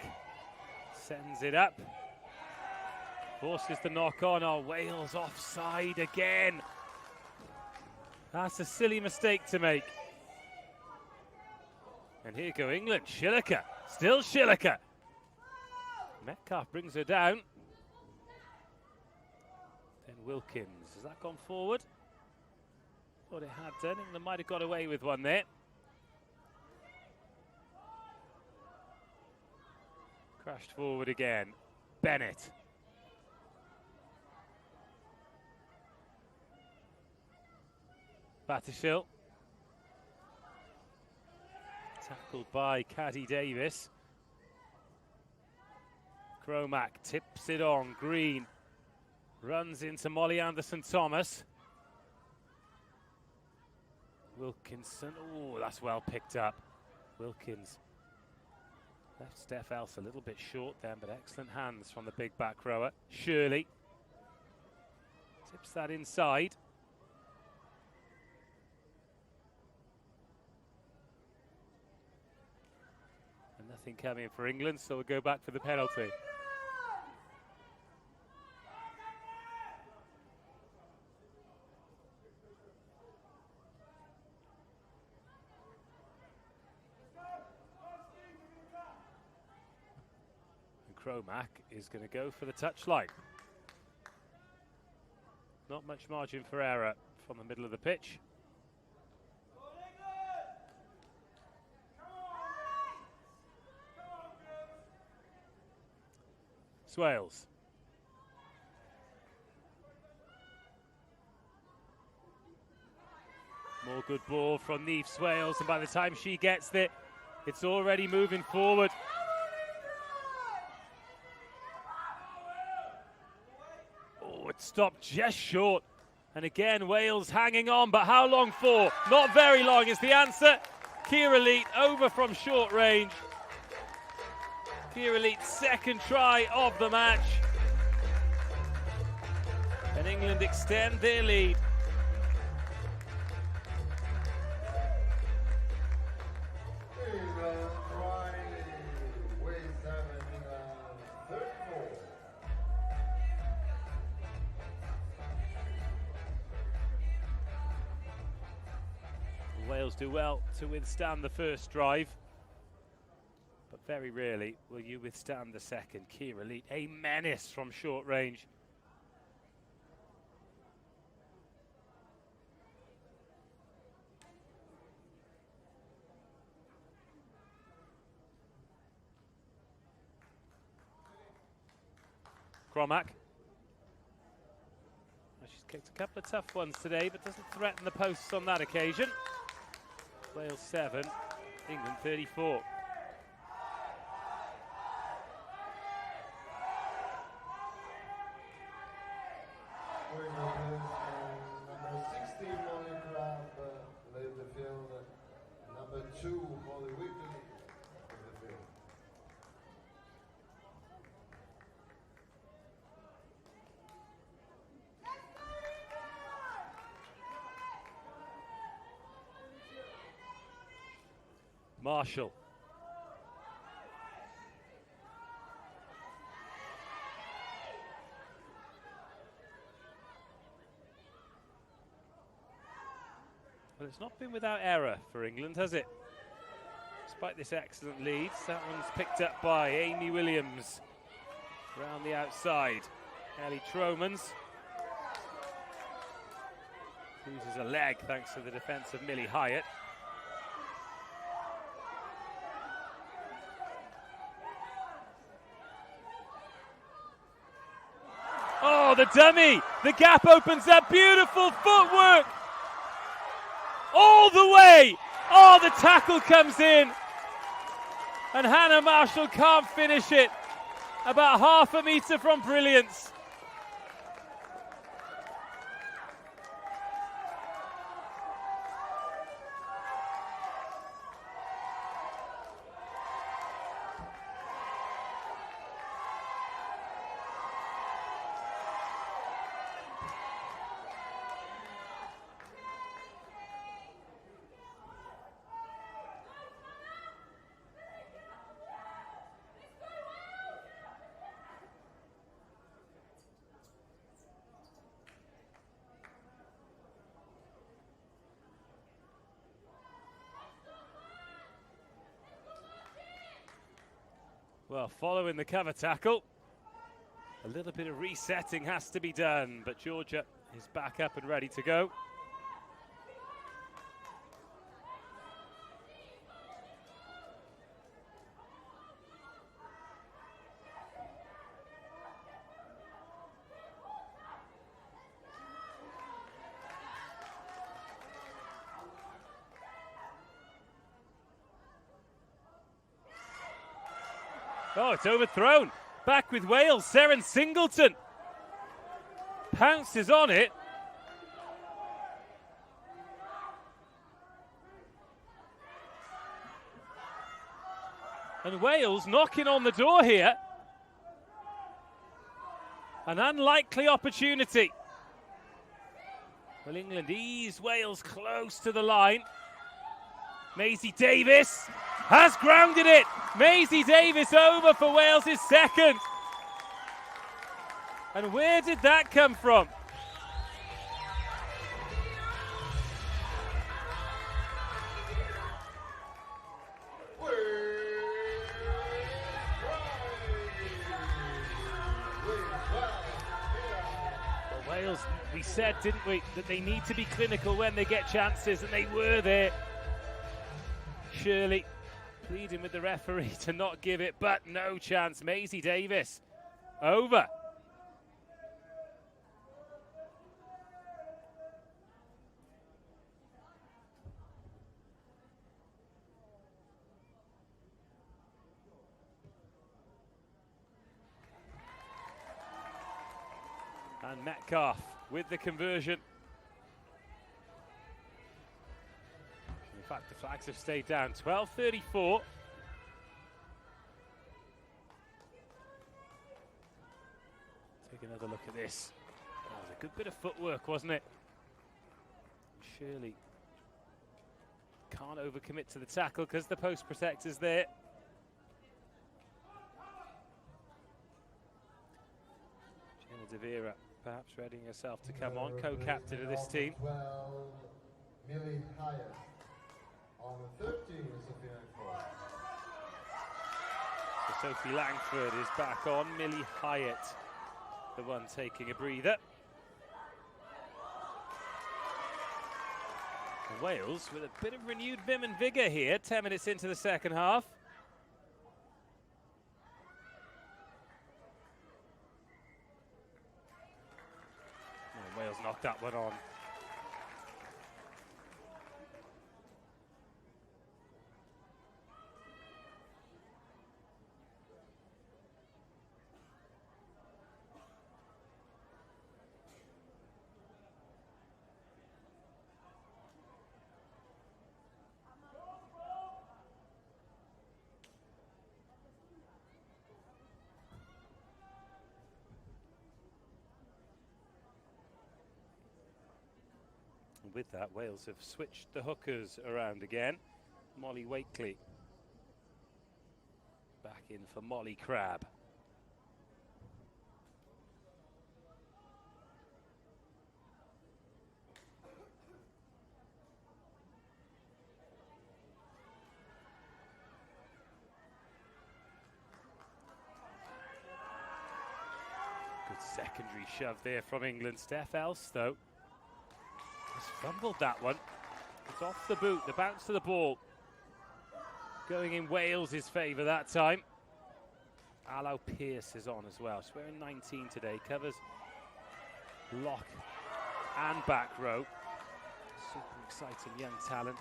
sends it up, forces the knock on. Oh, Wales offside again. That's a silly mistake to make. And here go England. Shilliker, still Shilliker. Metcalf brings her down. Then Wilkins, has that gone forward? Thought it had done. England might have got away with one there. Crashed forward again. Bennett. Battershill. Tackled by Caddy Davis. Cromack tips it on. Green runs into Molly Anderson-Thomas. Wilkinson. Oh, that's well picked up. Wilkins Left Steph Else a little bit short then, but excellent hands from the big back rower. Shirley tips that inside. And nothing coming for England, so we'll go back for the penalty. Cromack is going to go for the touchline. Not much margin for error from the middle of the pitch. Swales. More good ball from Neve Swales, and by the time she gets it, it's already moving forward. Stopped just short, and again Wales hanging on, but how long for? Not very long is the answer. Kira Leet over from short range. Kira Leet's second try of the match, and England extend their lead. Wales do well to withstand the first drive, but very rarely will you withstand the second. Kira Leet, a menace from short range. Cromack. She's kicked a couple of tough ones today, but doesn't threaten the posts on that occasion. Wales 7, England 34. Number 16, Molly Crab, led the field. Number 2, Molly Whitley, led the field. Marshall. Well, it's not been without error for England, has it? Despite this excellent lead, that one's picked up by Amy Williams around the outside. Ellie Tromans loses a leg thanks to the defence of Millie Hyatt. Oh, the dummy! The gap opens up. Beautiful footwork! All the way! Oh, the tackle comes in. And Hannah Marshall can't finish it. About half a metre from brilliance. Well, following the cover tackle, a little bit of resetting has to be done, but Georgia is back up and ready to go. Oh, it's overthrown. Back with Wales, Seren Singleton pounces on it. And Wales knocking on the door here. An unlikely opportunity. Well, England ease Wales close to the line. Maisie Davis has grounded it. Maisie Davis over for Wales' second. And where did that come from? Wales, we said, didn't we, that they need to be clinical when they get chances, and they were there. Shirley pleading with the referee to not give it, but no chance. Maisie Davis over. And Metcalf with the conversion. In fact, the flags have stayed down. 12:34. Take another look at this. That was a good bit of footwork, wasn't it? Shirley can't overcommit to the tackle because the post protector's there. Jenna De Vera perhaps readying herself to come on, co-captain of this team. 12, Millie Hyatt. On 13, Sophie Langford. So Sophie Langford is back on. Millie Hyatt, the one taking a breather. And Wales with a bit of renewed vim and vigour here, 10 minutes into the second half. Oh, Wales knocked that one on. With that, Wales have switched the hookers around again. Molly Wakely back in for Molly Crabb. Good secondary shove there from England. Steph Elstow has fumbled that one. It's off the boot, the bounce to the ball. Going in Wales' favour that time. Aloe Pearce is on as well. She's wearing 19 today, covers lock and back row. Super exciting young talent.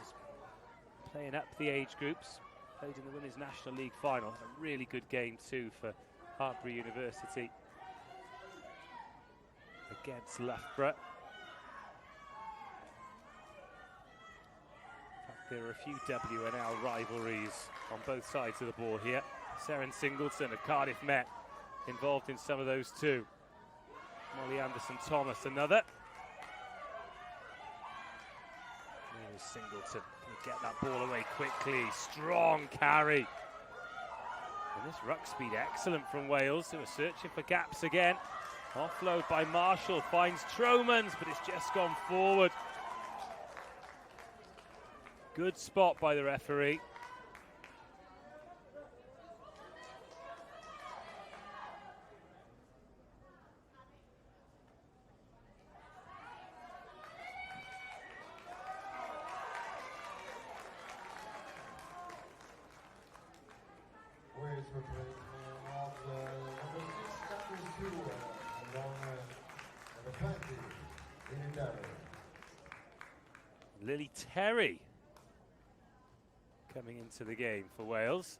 Playing up the age groups. Played in the Women's National League final. A really good game too for Hartbury University against Loughborough. There are a few WNL rivalries on both sides of the ball here. Seren Singleton of Cardiff Met involved in some of those too. Molly Anderson-Thomas another. There's Singleton, can get that ball away quickly. Strong carry. And this ruck speed excellent from Wales, who are searching for gaps again. Offload by Marshall, finds Tromans, but it's just gone forward. Good spot by the referee. Wales replacement of number 6, number 2, along number 20, Lily Terry. Lily Terry coming into the game for Wales.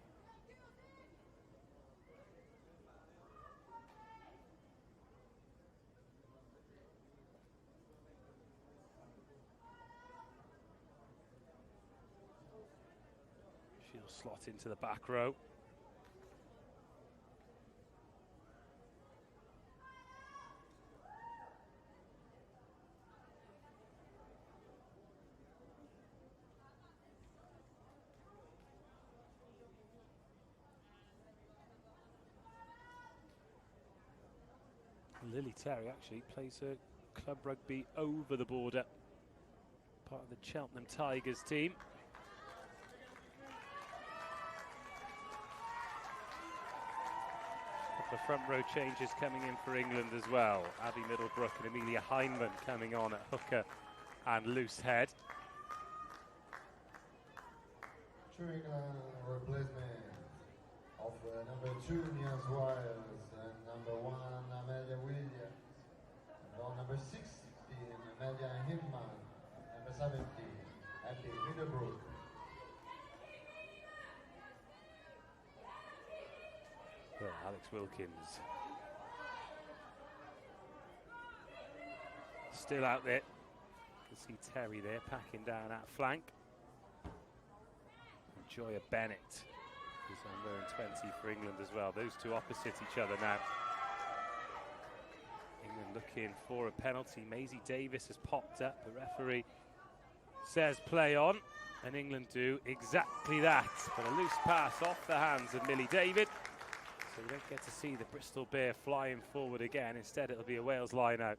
She'll slot into the back row. Lily Terry actually plays her club rugby over the border. Part of the Cheltenham Tigers team. The front row changes coming in for England as well. Abby Middlebrook and Amelia Hindman coming on at hooker and loose head. True England replacement of number 2 Niels Wires and number 1 Amelia Williams. And on number 16 Amelia Hindman. Number 17 Abby Middlebrook. Well, Alex Wilkins still out there. You can see Terry there packing down that flank. And Joya Bennett is on wearing 20 for England as well. Those two opposite each other now. England looking for a penalty. Maisie Davis has popped up. The referee says play on, and England do exactly that. But a loose pass off the hands of Millie David. So we don't get to see the Bristol Bear flying forward again. Instead, it'll be a Wales line out.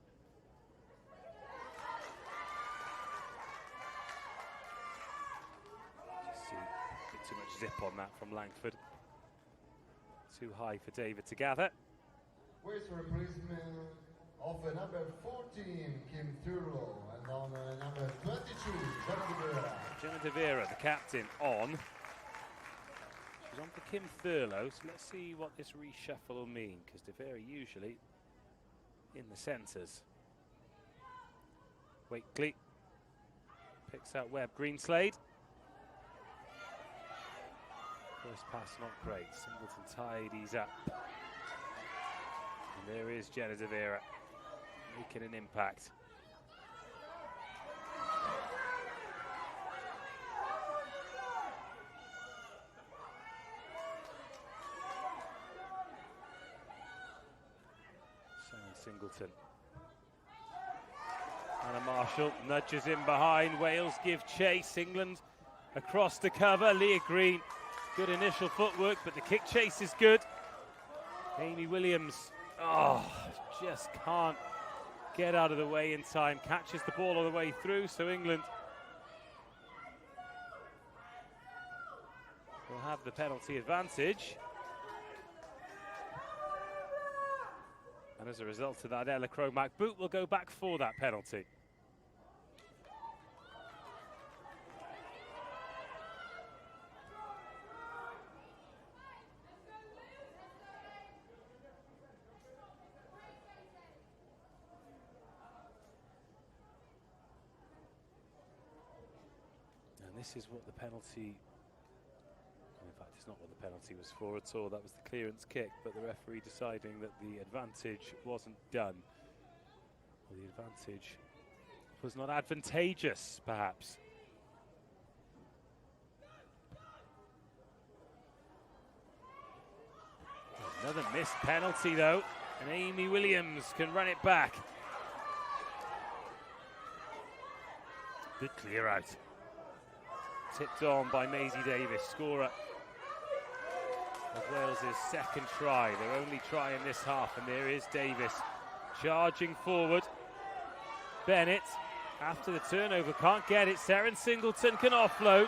Just see a bit too much zip on that from Langford. Too high for David to gather. Where's replacement of number 14, Kim Thurlow, and on number 22, Jenna De Vera. Jenna De Vera, the captain, on. She's on for Kim Thurlow, so let's see what this reshuffle will mean, because De Vera usually in the centres. Wakely picks out Webb Greenslade. First pass not great, Singleton tidies up. And there is Jenna De Vera making an impact. Singleton. Anna Marshall nudges in behind. Wales give chase. England across the cover. Leah Green, good initial footwork, but the kick chase is good. Amy Williams, just can't get out of the way in time. Catches the ball all the way through, so England will have the penalty advantage. And as a result of that, Ella Cromack boot will go back for that penalty. And this is what the penalty... In fact, it's not what the penalty was for at all. That was the clearance kick, but the referee deciding that the advantage wasn't done. Well, the advantage was not advantageous, perhaps. Another missed penalty, though, and Amy Williams can run it back. Good clear out. Tipped on by Maisie Davis, scorer of Wales' second try, their only try in this half, and there is Davis charging forward. Bennett, after the turnover, can't get it. Seren Singleton can offload.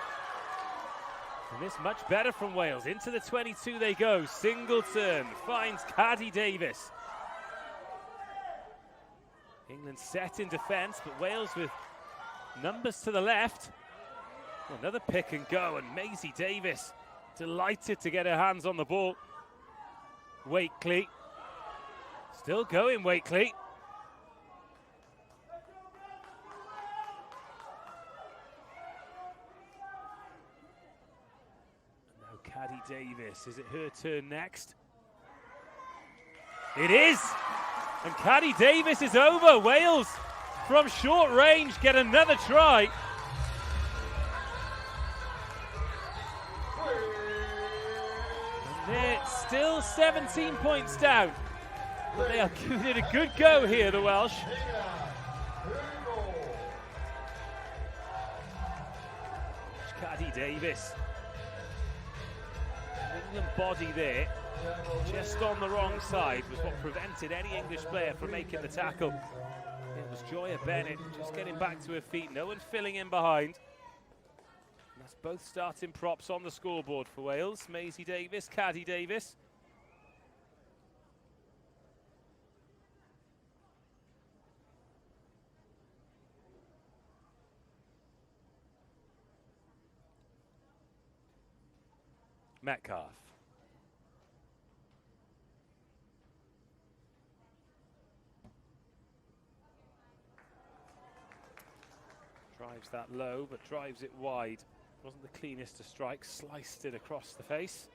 And this much better from Wales. Into the 22 they go. Singleton finds Caddy Davis. England set in defence, but Wales with numbers to the left. Another pick and go, and Maisie Davis delighted to get her hands on the ball. Wakely, still going Wakely. Now Caddy Davis, is it her turn next? It is! And Caddy Davis is over. Wales from short range get another try. They're still 17 points down, but they are giving it a good go here, the Welsh. Caddy Davis. England body there. just on the wrong side was what prevented any English player from making the tackle. It was Joya Bennett just getting back to her feet, no one filling in behind. And that's both starting props on the scoreboard for Wales. Maisie Davis, Caddy Davis. Metcalf. Drives that low, but drives it wide. Wasn't the cleanest to strike, sliced it across the face.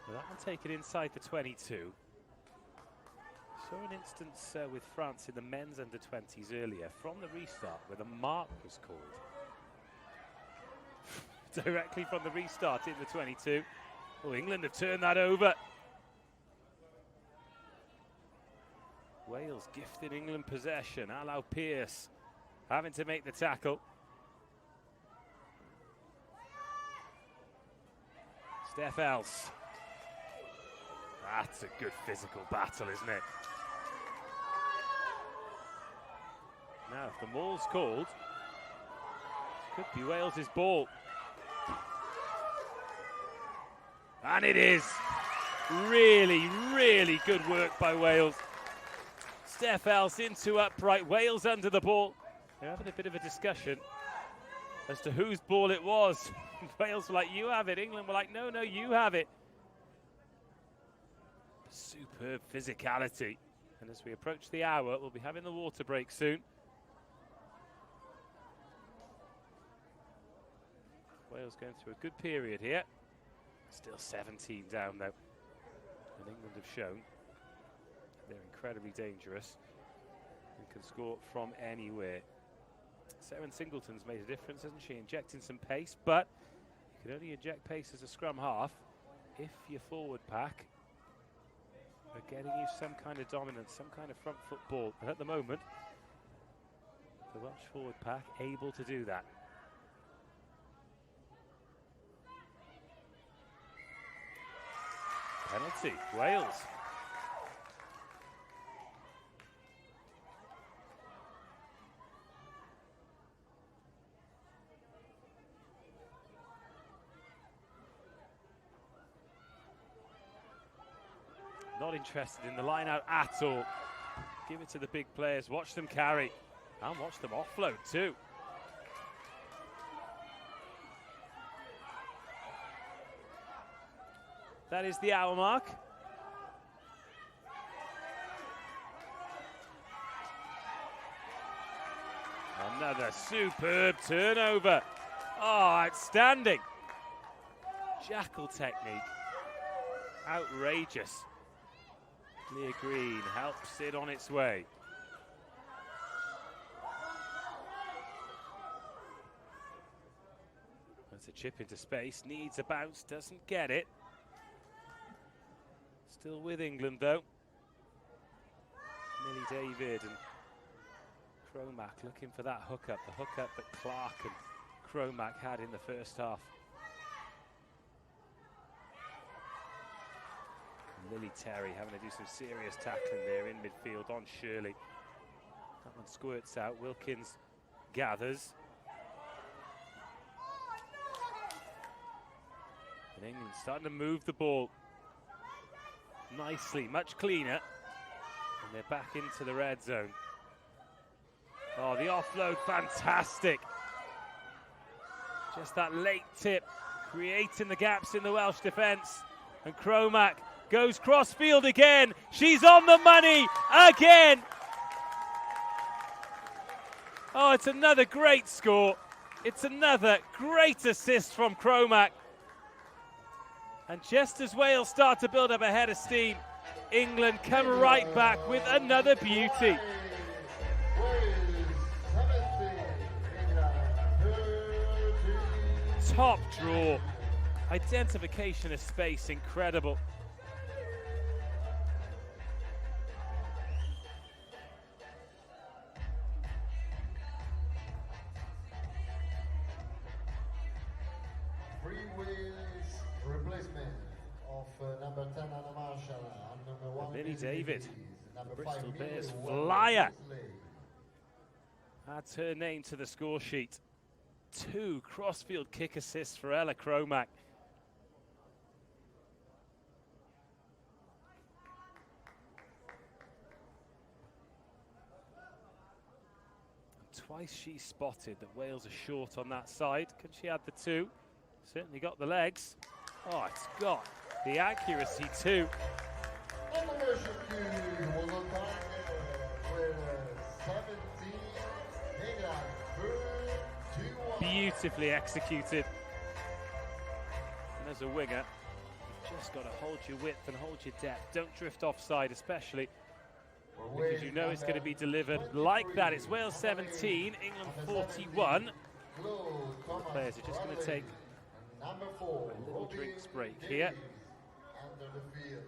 Well, that one taken inside the 22. Saw an instance with France in the men's under-20s earlier from the restart where the mark was called. Directly from the restart in the 22. Oh, England have turned that over. Wales gifting England possession. Allow Pearce having to make the tackle. Steph Else. That's a good physical battle, isn't it? Now, if the maul's called, it could be Wales's ball. And it is. Really, really good work by Wales. Steph Else into upright, Wales under the ball. They're having a bit of a discussion as to whose ball it was. Wales were like, you have it. England were like, no, no, you have it. Superb physicality. And as we approach the hour, we'll be having the water break soon. Wales going through a good period here. Still 17 down though. And England have shown they're incredibly dangerous and can score from anywhere. Seren Singleton's made a difference, hasn't she? Injecting some pace, but you can only inject pace as a scrum half if your forward pack are getting you some kind of dominance, some kind of front foot ball. And at the moment, the Welsh forward pack able to do that. Penalty, Wales. Not interested in the line out at all. Give it to the big players, watch them carry, and watch them offload too. That is the hour mark. Another superb turnover. Oh, outstanding. Jackal technique. Outrageous. Leah Green helps it on its way. That's a chip into space. Needs a bounce, doesn't get it. Still with England though. Millie David and Cromack looking for that hookup, the hookup that Clark and Cromack had in the first half. And Lily Terry having to do some serious tackling there in midfield on Shirley. That one squirts out, Wilkins gathers. And England starting to move the ball nicely, much cleaner, and they're back into the red zone. Oh, the offload, fantastic. Just that late tip, creating the gaps in the Welsh defence. And Cromack goes crossfield again. She's on the money again. Oh, it's another great score. It's another great assist from Cromack. And just as Wales start to build up a head of steam, England come right back with another beauty. top draw. Identification of space, incredible. Free Wales replacement of number 10 Anna Marshall and number 1 Millie David, number Bristol 5 Bears Millie flyer. Wesley. Adds her name to the score sheet. 2 crossfield kick assists for Ella Cromack. Twice she spotted that Wales are short on that side. Can she add the 2? Certainly got the legs. Oh, it's got the accuracy too. And the version cue was on target with 17 England 2-1. Beautifully executed. And as a winger, you've just got to hold your width and hold your depth. Don't drift offside, especially because you know it's going to be delivered like that. It's Wales 17, England 41. The players are just going to take a little drinks break here. Under the field.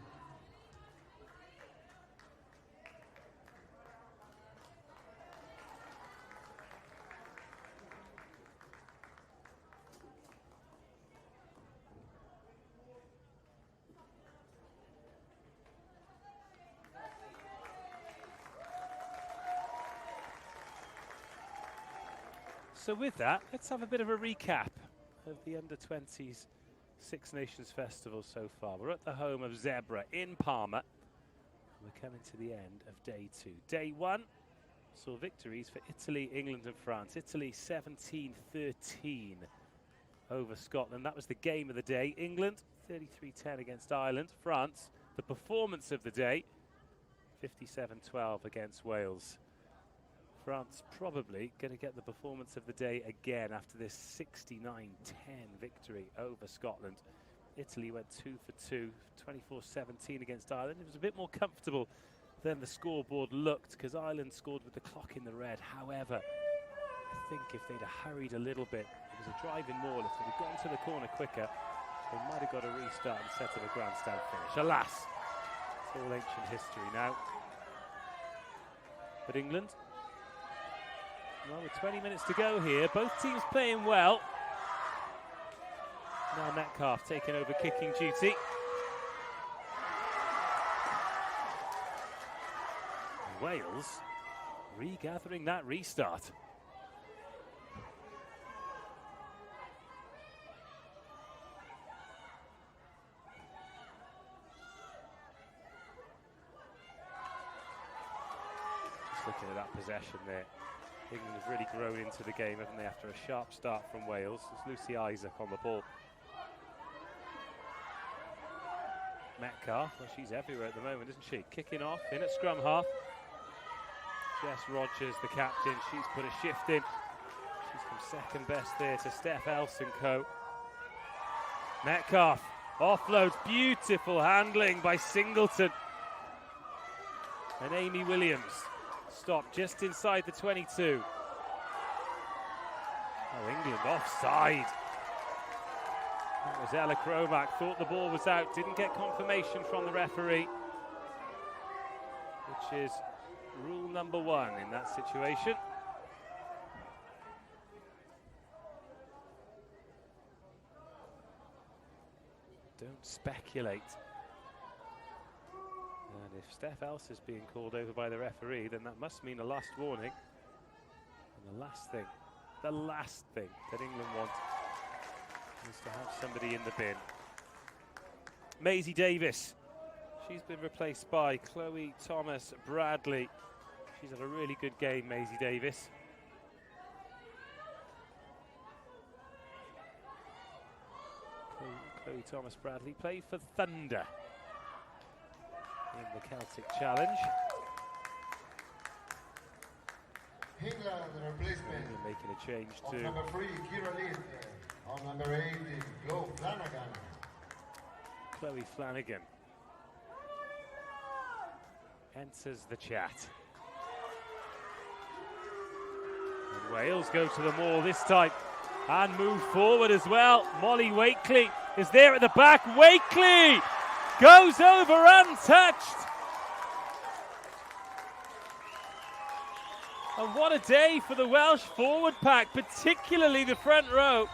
So with that, let's have a bit of a recap of the Under-20s Six Nations Festival so far. We're at the home of Zebra in Palma. We're coming to the end of day 2. Day 1 saw victories for Italy, England and France. Italy 17-13 over Scotland. That was the game of the day. England 33-10 against Ireland. France, the performance of the day, 57-12 against Wales. France probably going to get the performance of the day again after this 69-10 victory over Scotland. Italy went 2 for 2, 24-17 against Ireland. It was a bit more comfortable than the scoreboard looked because Ireland scored with the clock in the red. However, I think if they'd have hurried a little bit, it was a driving maul. If they'd have gone to the corner quicker, they might have got a restart and set up a grandstand finish. Alas, it's all ancient history now. But England, well, with 20 minutes to go here, both teams playing well. Now Metcalf taking over kicking duty. Wales regathering that restart. Just looking at that possession there. England have really grown into the game, haven't they, after a sharp start from Wales. It's Lucy Isaac on the ball. Metcalf, well, she's everywhere at the moment, isn't she? Kicking off, in at scrum half. Jess Rogers, the captain, she's put a shift in. She's from second best there to Steph Elson-Co. Metcalf, offloads, beautiful handling by Singleton. And Amy Williams stopped just inside the 22. Oh, England offside. That was Ella Cromack, thought the ball was out, didn't get confirmation from the referee, which is rule number 1 in that situation. Don't speculate. And if Steph Else is being called over by the referee, then that must mean a last warning. And the last thing that England want is to have somebody in the bin. Maisie Davis, she's been replaced by Chloe Thomas Bradley. She's had a really good game, Maisie Davis. Chloe Thomas Bradley played for Thunder in the Celtic Challenge. England replacement. England making a change on too. number 3, Kira Leith. On number 8, Chloe Flanagan. Chloe Flanagan enters the chat. And Wales go to the maul this time. And move forward as well. Molly Wakely is there at the back. Wakely goes over untouched. And what a day for the Welsh forward pack, particularly the front row.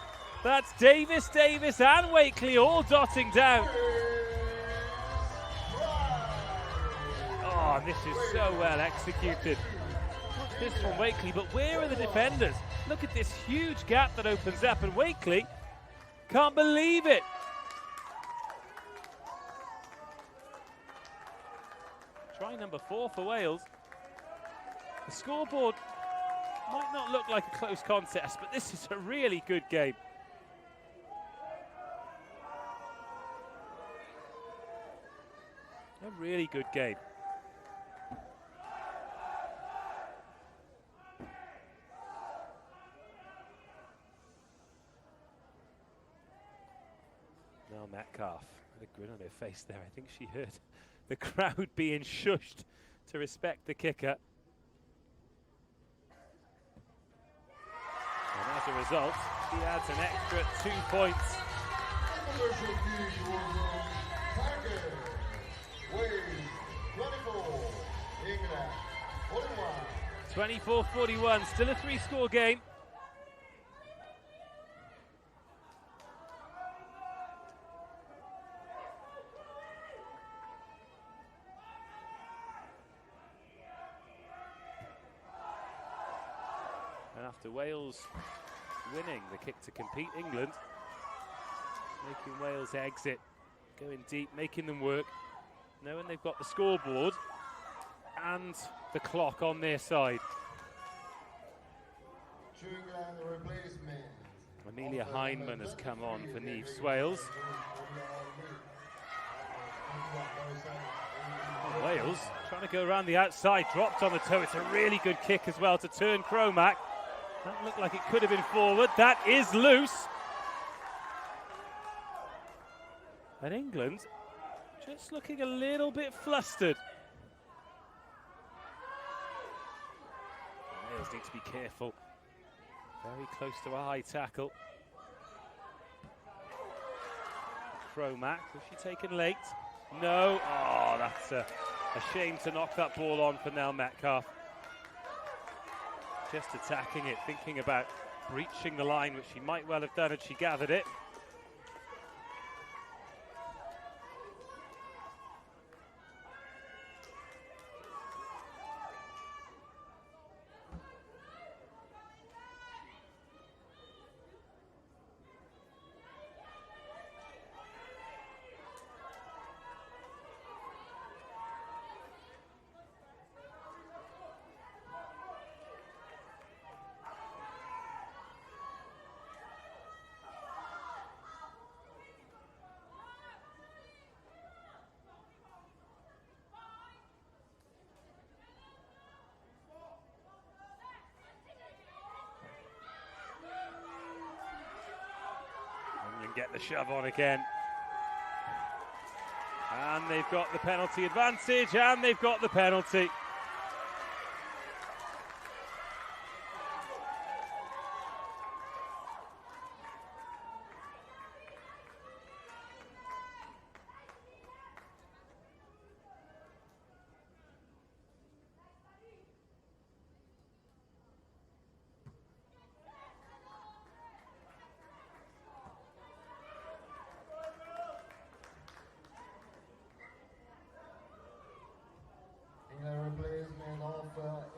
That's Davis, and Wakely all dotting down. Oh, this is so well executed. Not this from Wakely, but where are the defenders? Look at this huge gap that opens up, and Wakely can't believe it. Try number 4 for Wales. The scoreboard might not look like a close contest, but this is a really good game. A really good game. Now Metcalf had a grin on her face there. I think she heard the crowd being shushed to respect the kicker. And as a result, she adds an extra 2 points. 24-41, still a 3-score game. And after Wales winning the kick to compete, England making Wales exit, going deep, making them work, knowing they've got the scoreboard and the clock on their side. Amelia Hindman has come on for Niamh Wales. Wales trying to go around the outside, dropped on the toe. It's a really good kick as well to turn Cromack. That looked like it could have been forward. That is loose. And England just looking a little bit flustered. Wales need to be careful. Very close to a high tackle. Cromack, was she taken late? No. Oh, that's a shame to knock that ball on for Nell Metcalf. Just attacking it, thinking about breaching the line, which she might well have done had she gathered it. Get the shove on again. And they've got the penalty advantage, and they've got the penalty.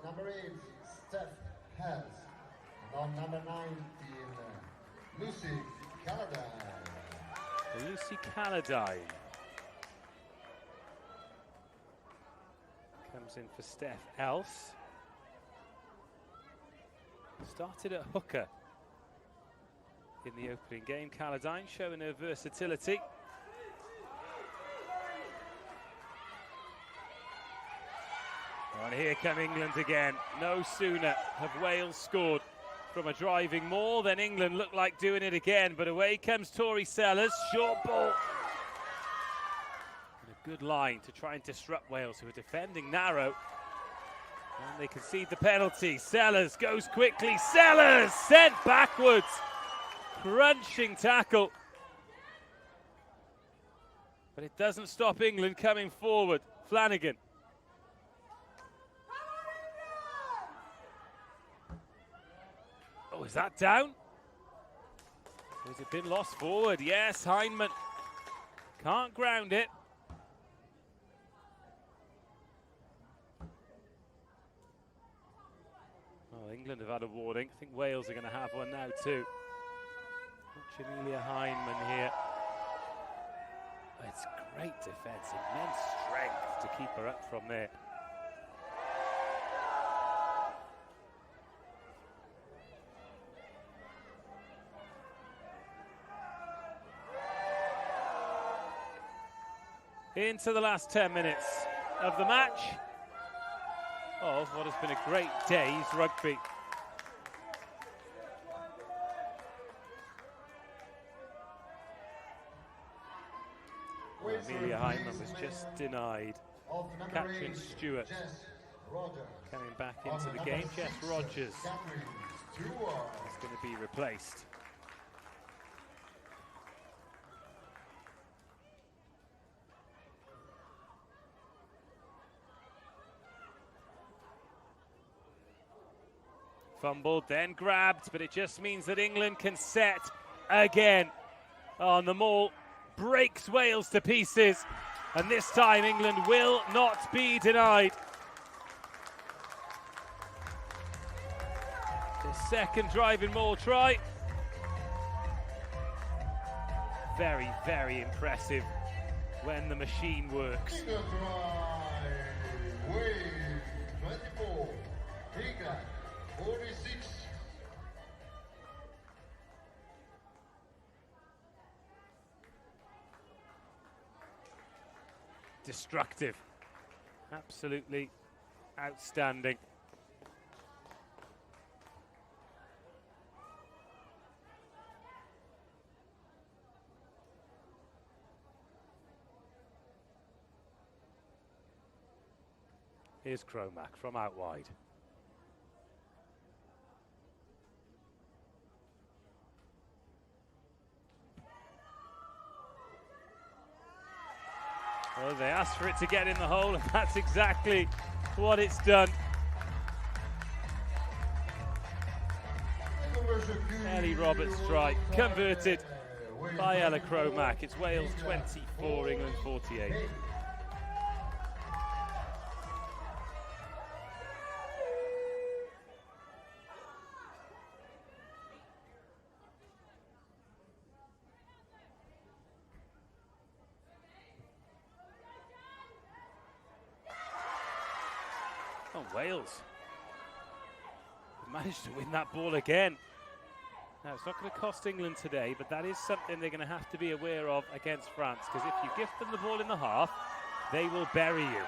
Number 8, Steph Hess. On number 19, Lucy Calladine. Lucy Calladine comes in for Steph Else. Started at hooker in the opening game. Calladine showing her versatility. And here come England again. No sooner have Wales scored from a driving maul than England look like doing it again. But away comes Tori Sellers. Short ball. And a good line to try and disrupt Wales, who are defending narrow. And they concede the penalty. Sellers goes quickly. Sellers sent backwards. Crunching tackle. But it doesn't stop England coming forward. Flanagan. Oh, is that down? Or has it been lost forward? Yes, Heinemann can't ground it. Oh, England have had a warning. I think Wales are going to have one now too. Jamelia Heinemann here. It's great defence, immense strength to keep her up from there. Into the last 10 minutes of the match of what has been a great day's rugby. Amelia Heinemann was just denied. Catherine Stewart coming back into the game. Jess Rogers is going to be replaced. Fumbled, then grabbed, but it just means that England can set again on the maul. Breaks Wales to pieces, and this time England will not be denied. The second driving maul try. Very, very impressive when the machine works. Wave 24, England 46. Destructive. Absolutely outstanding. Here's Cromack from out wide. Well, they asked for it to get in the hole, and that's exactly what it's done. Ellie Roberts' strike converted by Ella Cromack. It's Wales 24, England 48. Oh, Wales managed to win that ball again. Now, it's not going to cost England today, but that is something they're going to have to be aware of against France, because if you gift them the ball in the half, they will bury you.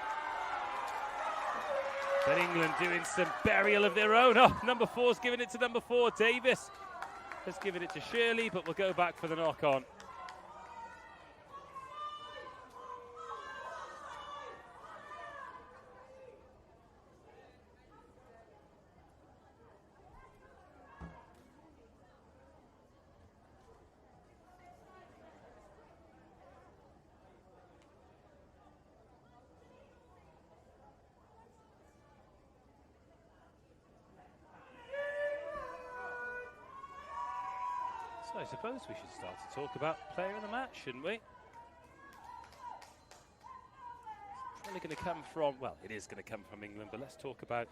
But England doing some burial of their own. Oh, number 4's giving it to number 4. Davis has given it to Shirley, but we'll go back for the knock-on. So I suppose we should start to talk about player of the match, shouldn't we? It's probably going to come from, well, it is going to come from England, but let's talk about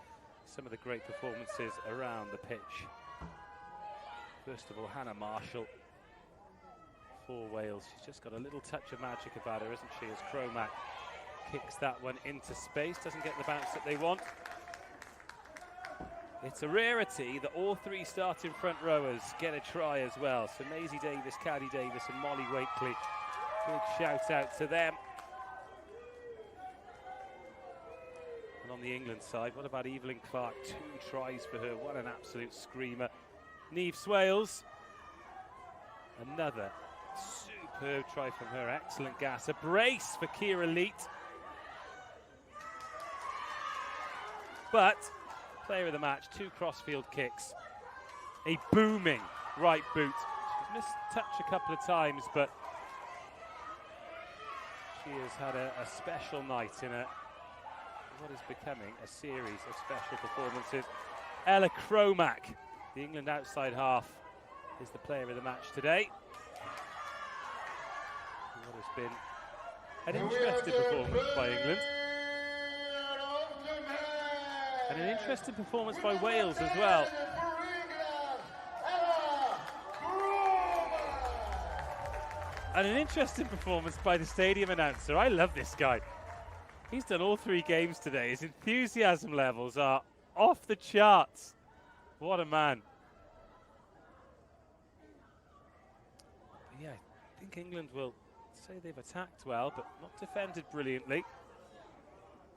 some of the great performances around the pitch. First of all, Hannah Marshall for Wales. She's just got a little touch of magic about her, isn't she, as Cromack kicks that one into space, doesn't get the bounce that they want. It's a rarity that all three starting front rowers get a try as well. So Maisie Davis, Caddy Davis and Molly Wakely. Big shout out to them. And on the England side, what about Evelyn Clark? 2 tries for her. What an absolute screamer. Niamh Swales. Another superb try from her. Excellent gas. A brace for Kira Leet. But player of the match, 2 crossfield kicks, a booming right boot. She's missed touch a couple of times, but she has had a special night in what is becoming a series of special performances. Ella Cromack, the England outside half, is the player of the match today. What has been an interesting performance by England. And an interesting performance by Wales as well. And an interesting performance by the stadium announcer. I love this guy. He's done all 3 games today. His enthusiasm levels are off the charts. What a man. But yeah, I think England will say they've attacked well, but not defended brilliantly.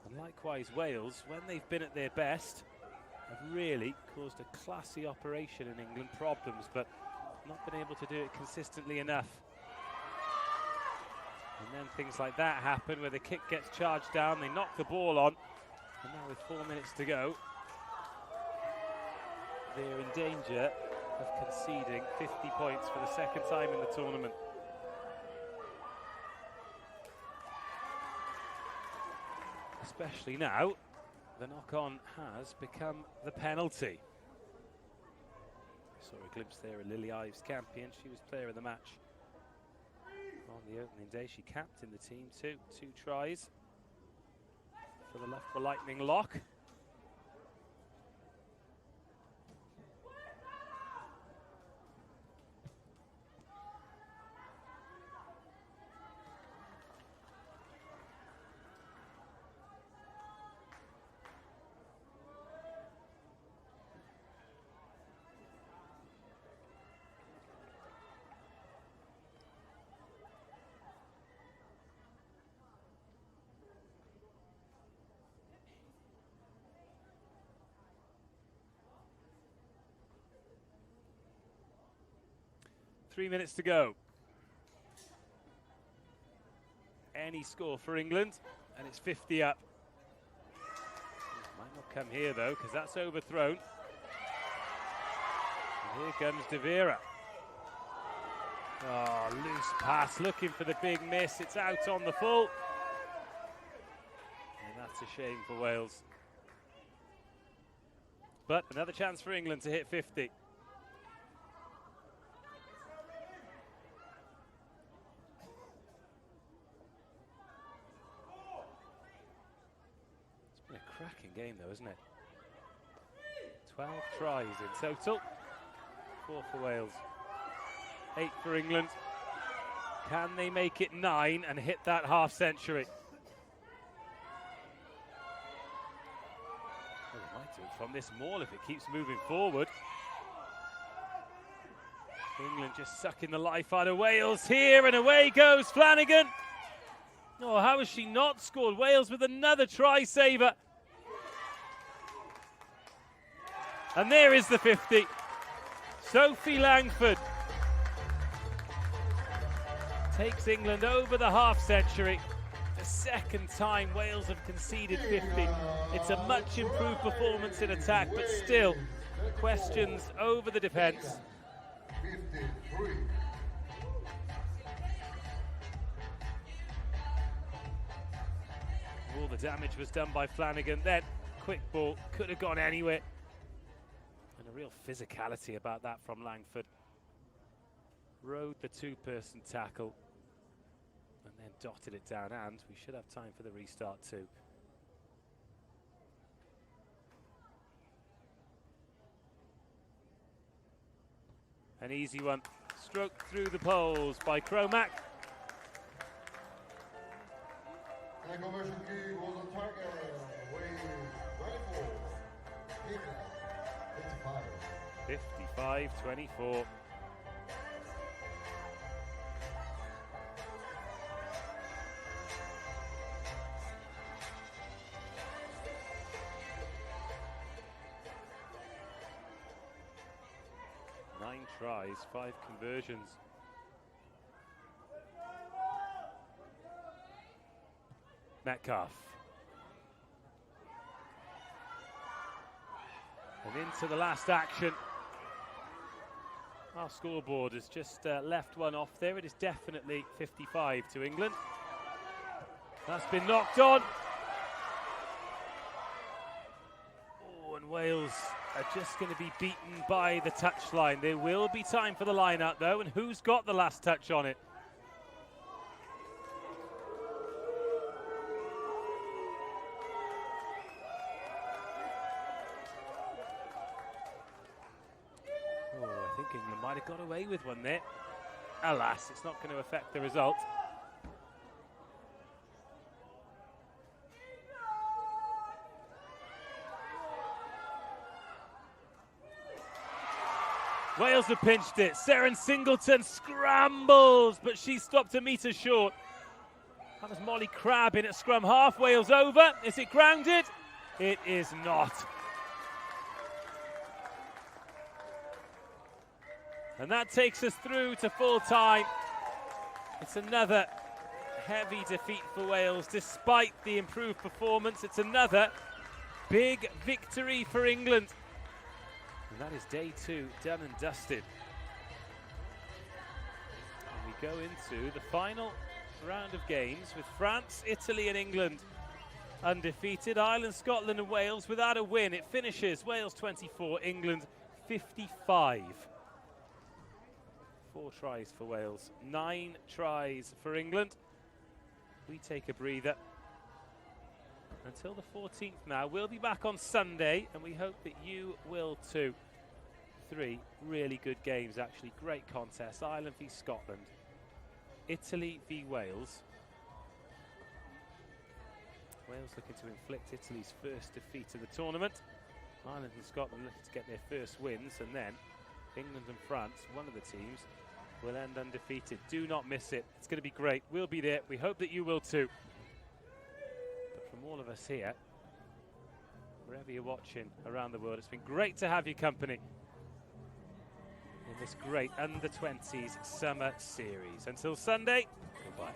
And likewise, Wales, when they've been at their best, have really caused a classy operation in England problems, but not been able to do it consistently enough. And then things like that happen where the kick gets charged down, they knock the ball on, and now with 4 minutes to go, they're in danger of conceding 50 points for the second time in the tournament. Especially now, the knock-on has become the penalty. Saw a glimpse there of Lily Ives-Campion. She was player of the match on the opening day. She captained the team too. 2 tries for the Loughborough Lightning lock. Three minutes to go. Any score for England, and it's 50 up. Might not come here though, because that's overthrown. And here comes De Vera. Oh, loose pass, looking for the big miss. It's out on the full. And that's a shame for Wales. But another chance for England to hit 50. Cracking game though, isn't it? 12 tries in total. 4 for Wales, 8 for England. Can they make it 9 and hit that half century? Well, they might do it from this maul if it keeps moving forward. England just sucking the life out of Wales here, and away goes Flanagan. Oh, how has she not scored? Wales with another try saver. And there is the 50. Sophie Langford takes England over the half century. The second time Wales have conceded 50. It's a much improved performance in attack, but still questions over the defence. 53. All the damage was done by Flanagan. Then quick ball, could have gone anywhere. And a real physicality about that from Langford. Rode the 2-person tackle and then dotted it down, and we should have time for the restart too. An easy one, stroked through the poles by Cromack. And conversion kick was on target. Wave 24. 55-24. Nine tries, 5 conversions. Metcalf. And into the last action. Our scoreboard has just left one off there. It is definitely 55 to England. That's been knocked on. Oh, and Wales are just going to be beaten by the touchline. There will be time for the line-out, though, and who's got the last touch on it? Oh, I think England might have got away with one there. Alas, it's not going to affect the result. Wales have pinched it. Seren Singleton scrambles, but she stopped a metre short. That was Molly Crabb in at scrum half. Wales over. Is it grounded? It is not. And that takes us through to full time. It's another heavy defeat for Wales, despite the improved performance. It's another big victory for England. And that is day 2 done and dusted. And we go into the final round of games with France, Italy and England undefeated. Ireland, Scotland and Wales without a win. It finishes Wales 24, England 55. 4 tries for Wales, 9 tries for England. We take a breather until the 14th now. We'll be back on Sunday, and we hope that you will too. 3 really good games, actually. Great contest. Ireland v Scotland. Italy v Wales. Wales looking to inflict Italy's first defeat of the tournament. Ireland and Scotland looking to get their first wins, and then England and France, one of the teams, will end undefeated. Do not miss it. It's going to be great. We'll be there. We hope that you will too. But from all of us here, wherever you're watching around the world, it's been great to have your company in this great Under-20s summer series. Until Sunday, goodbye.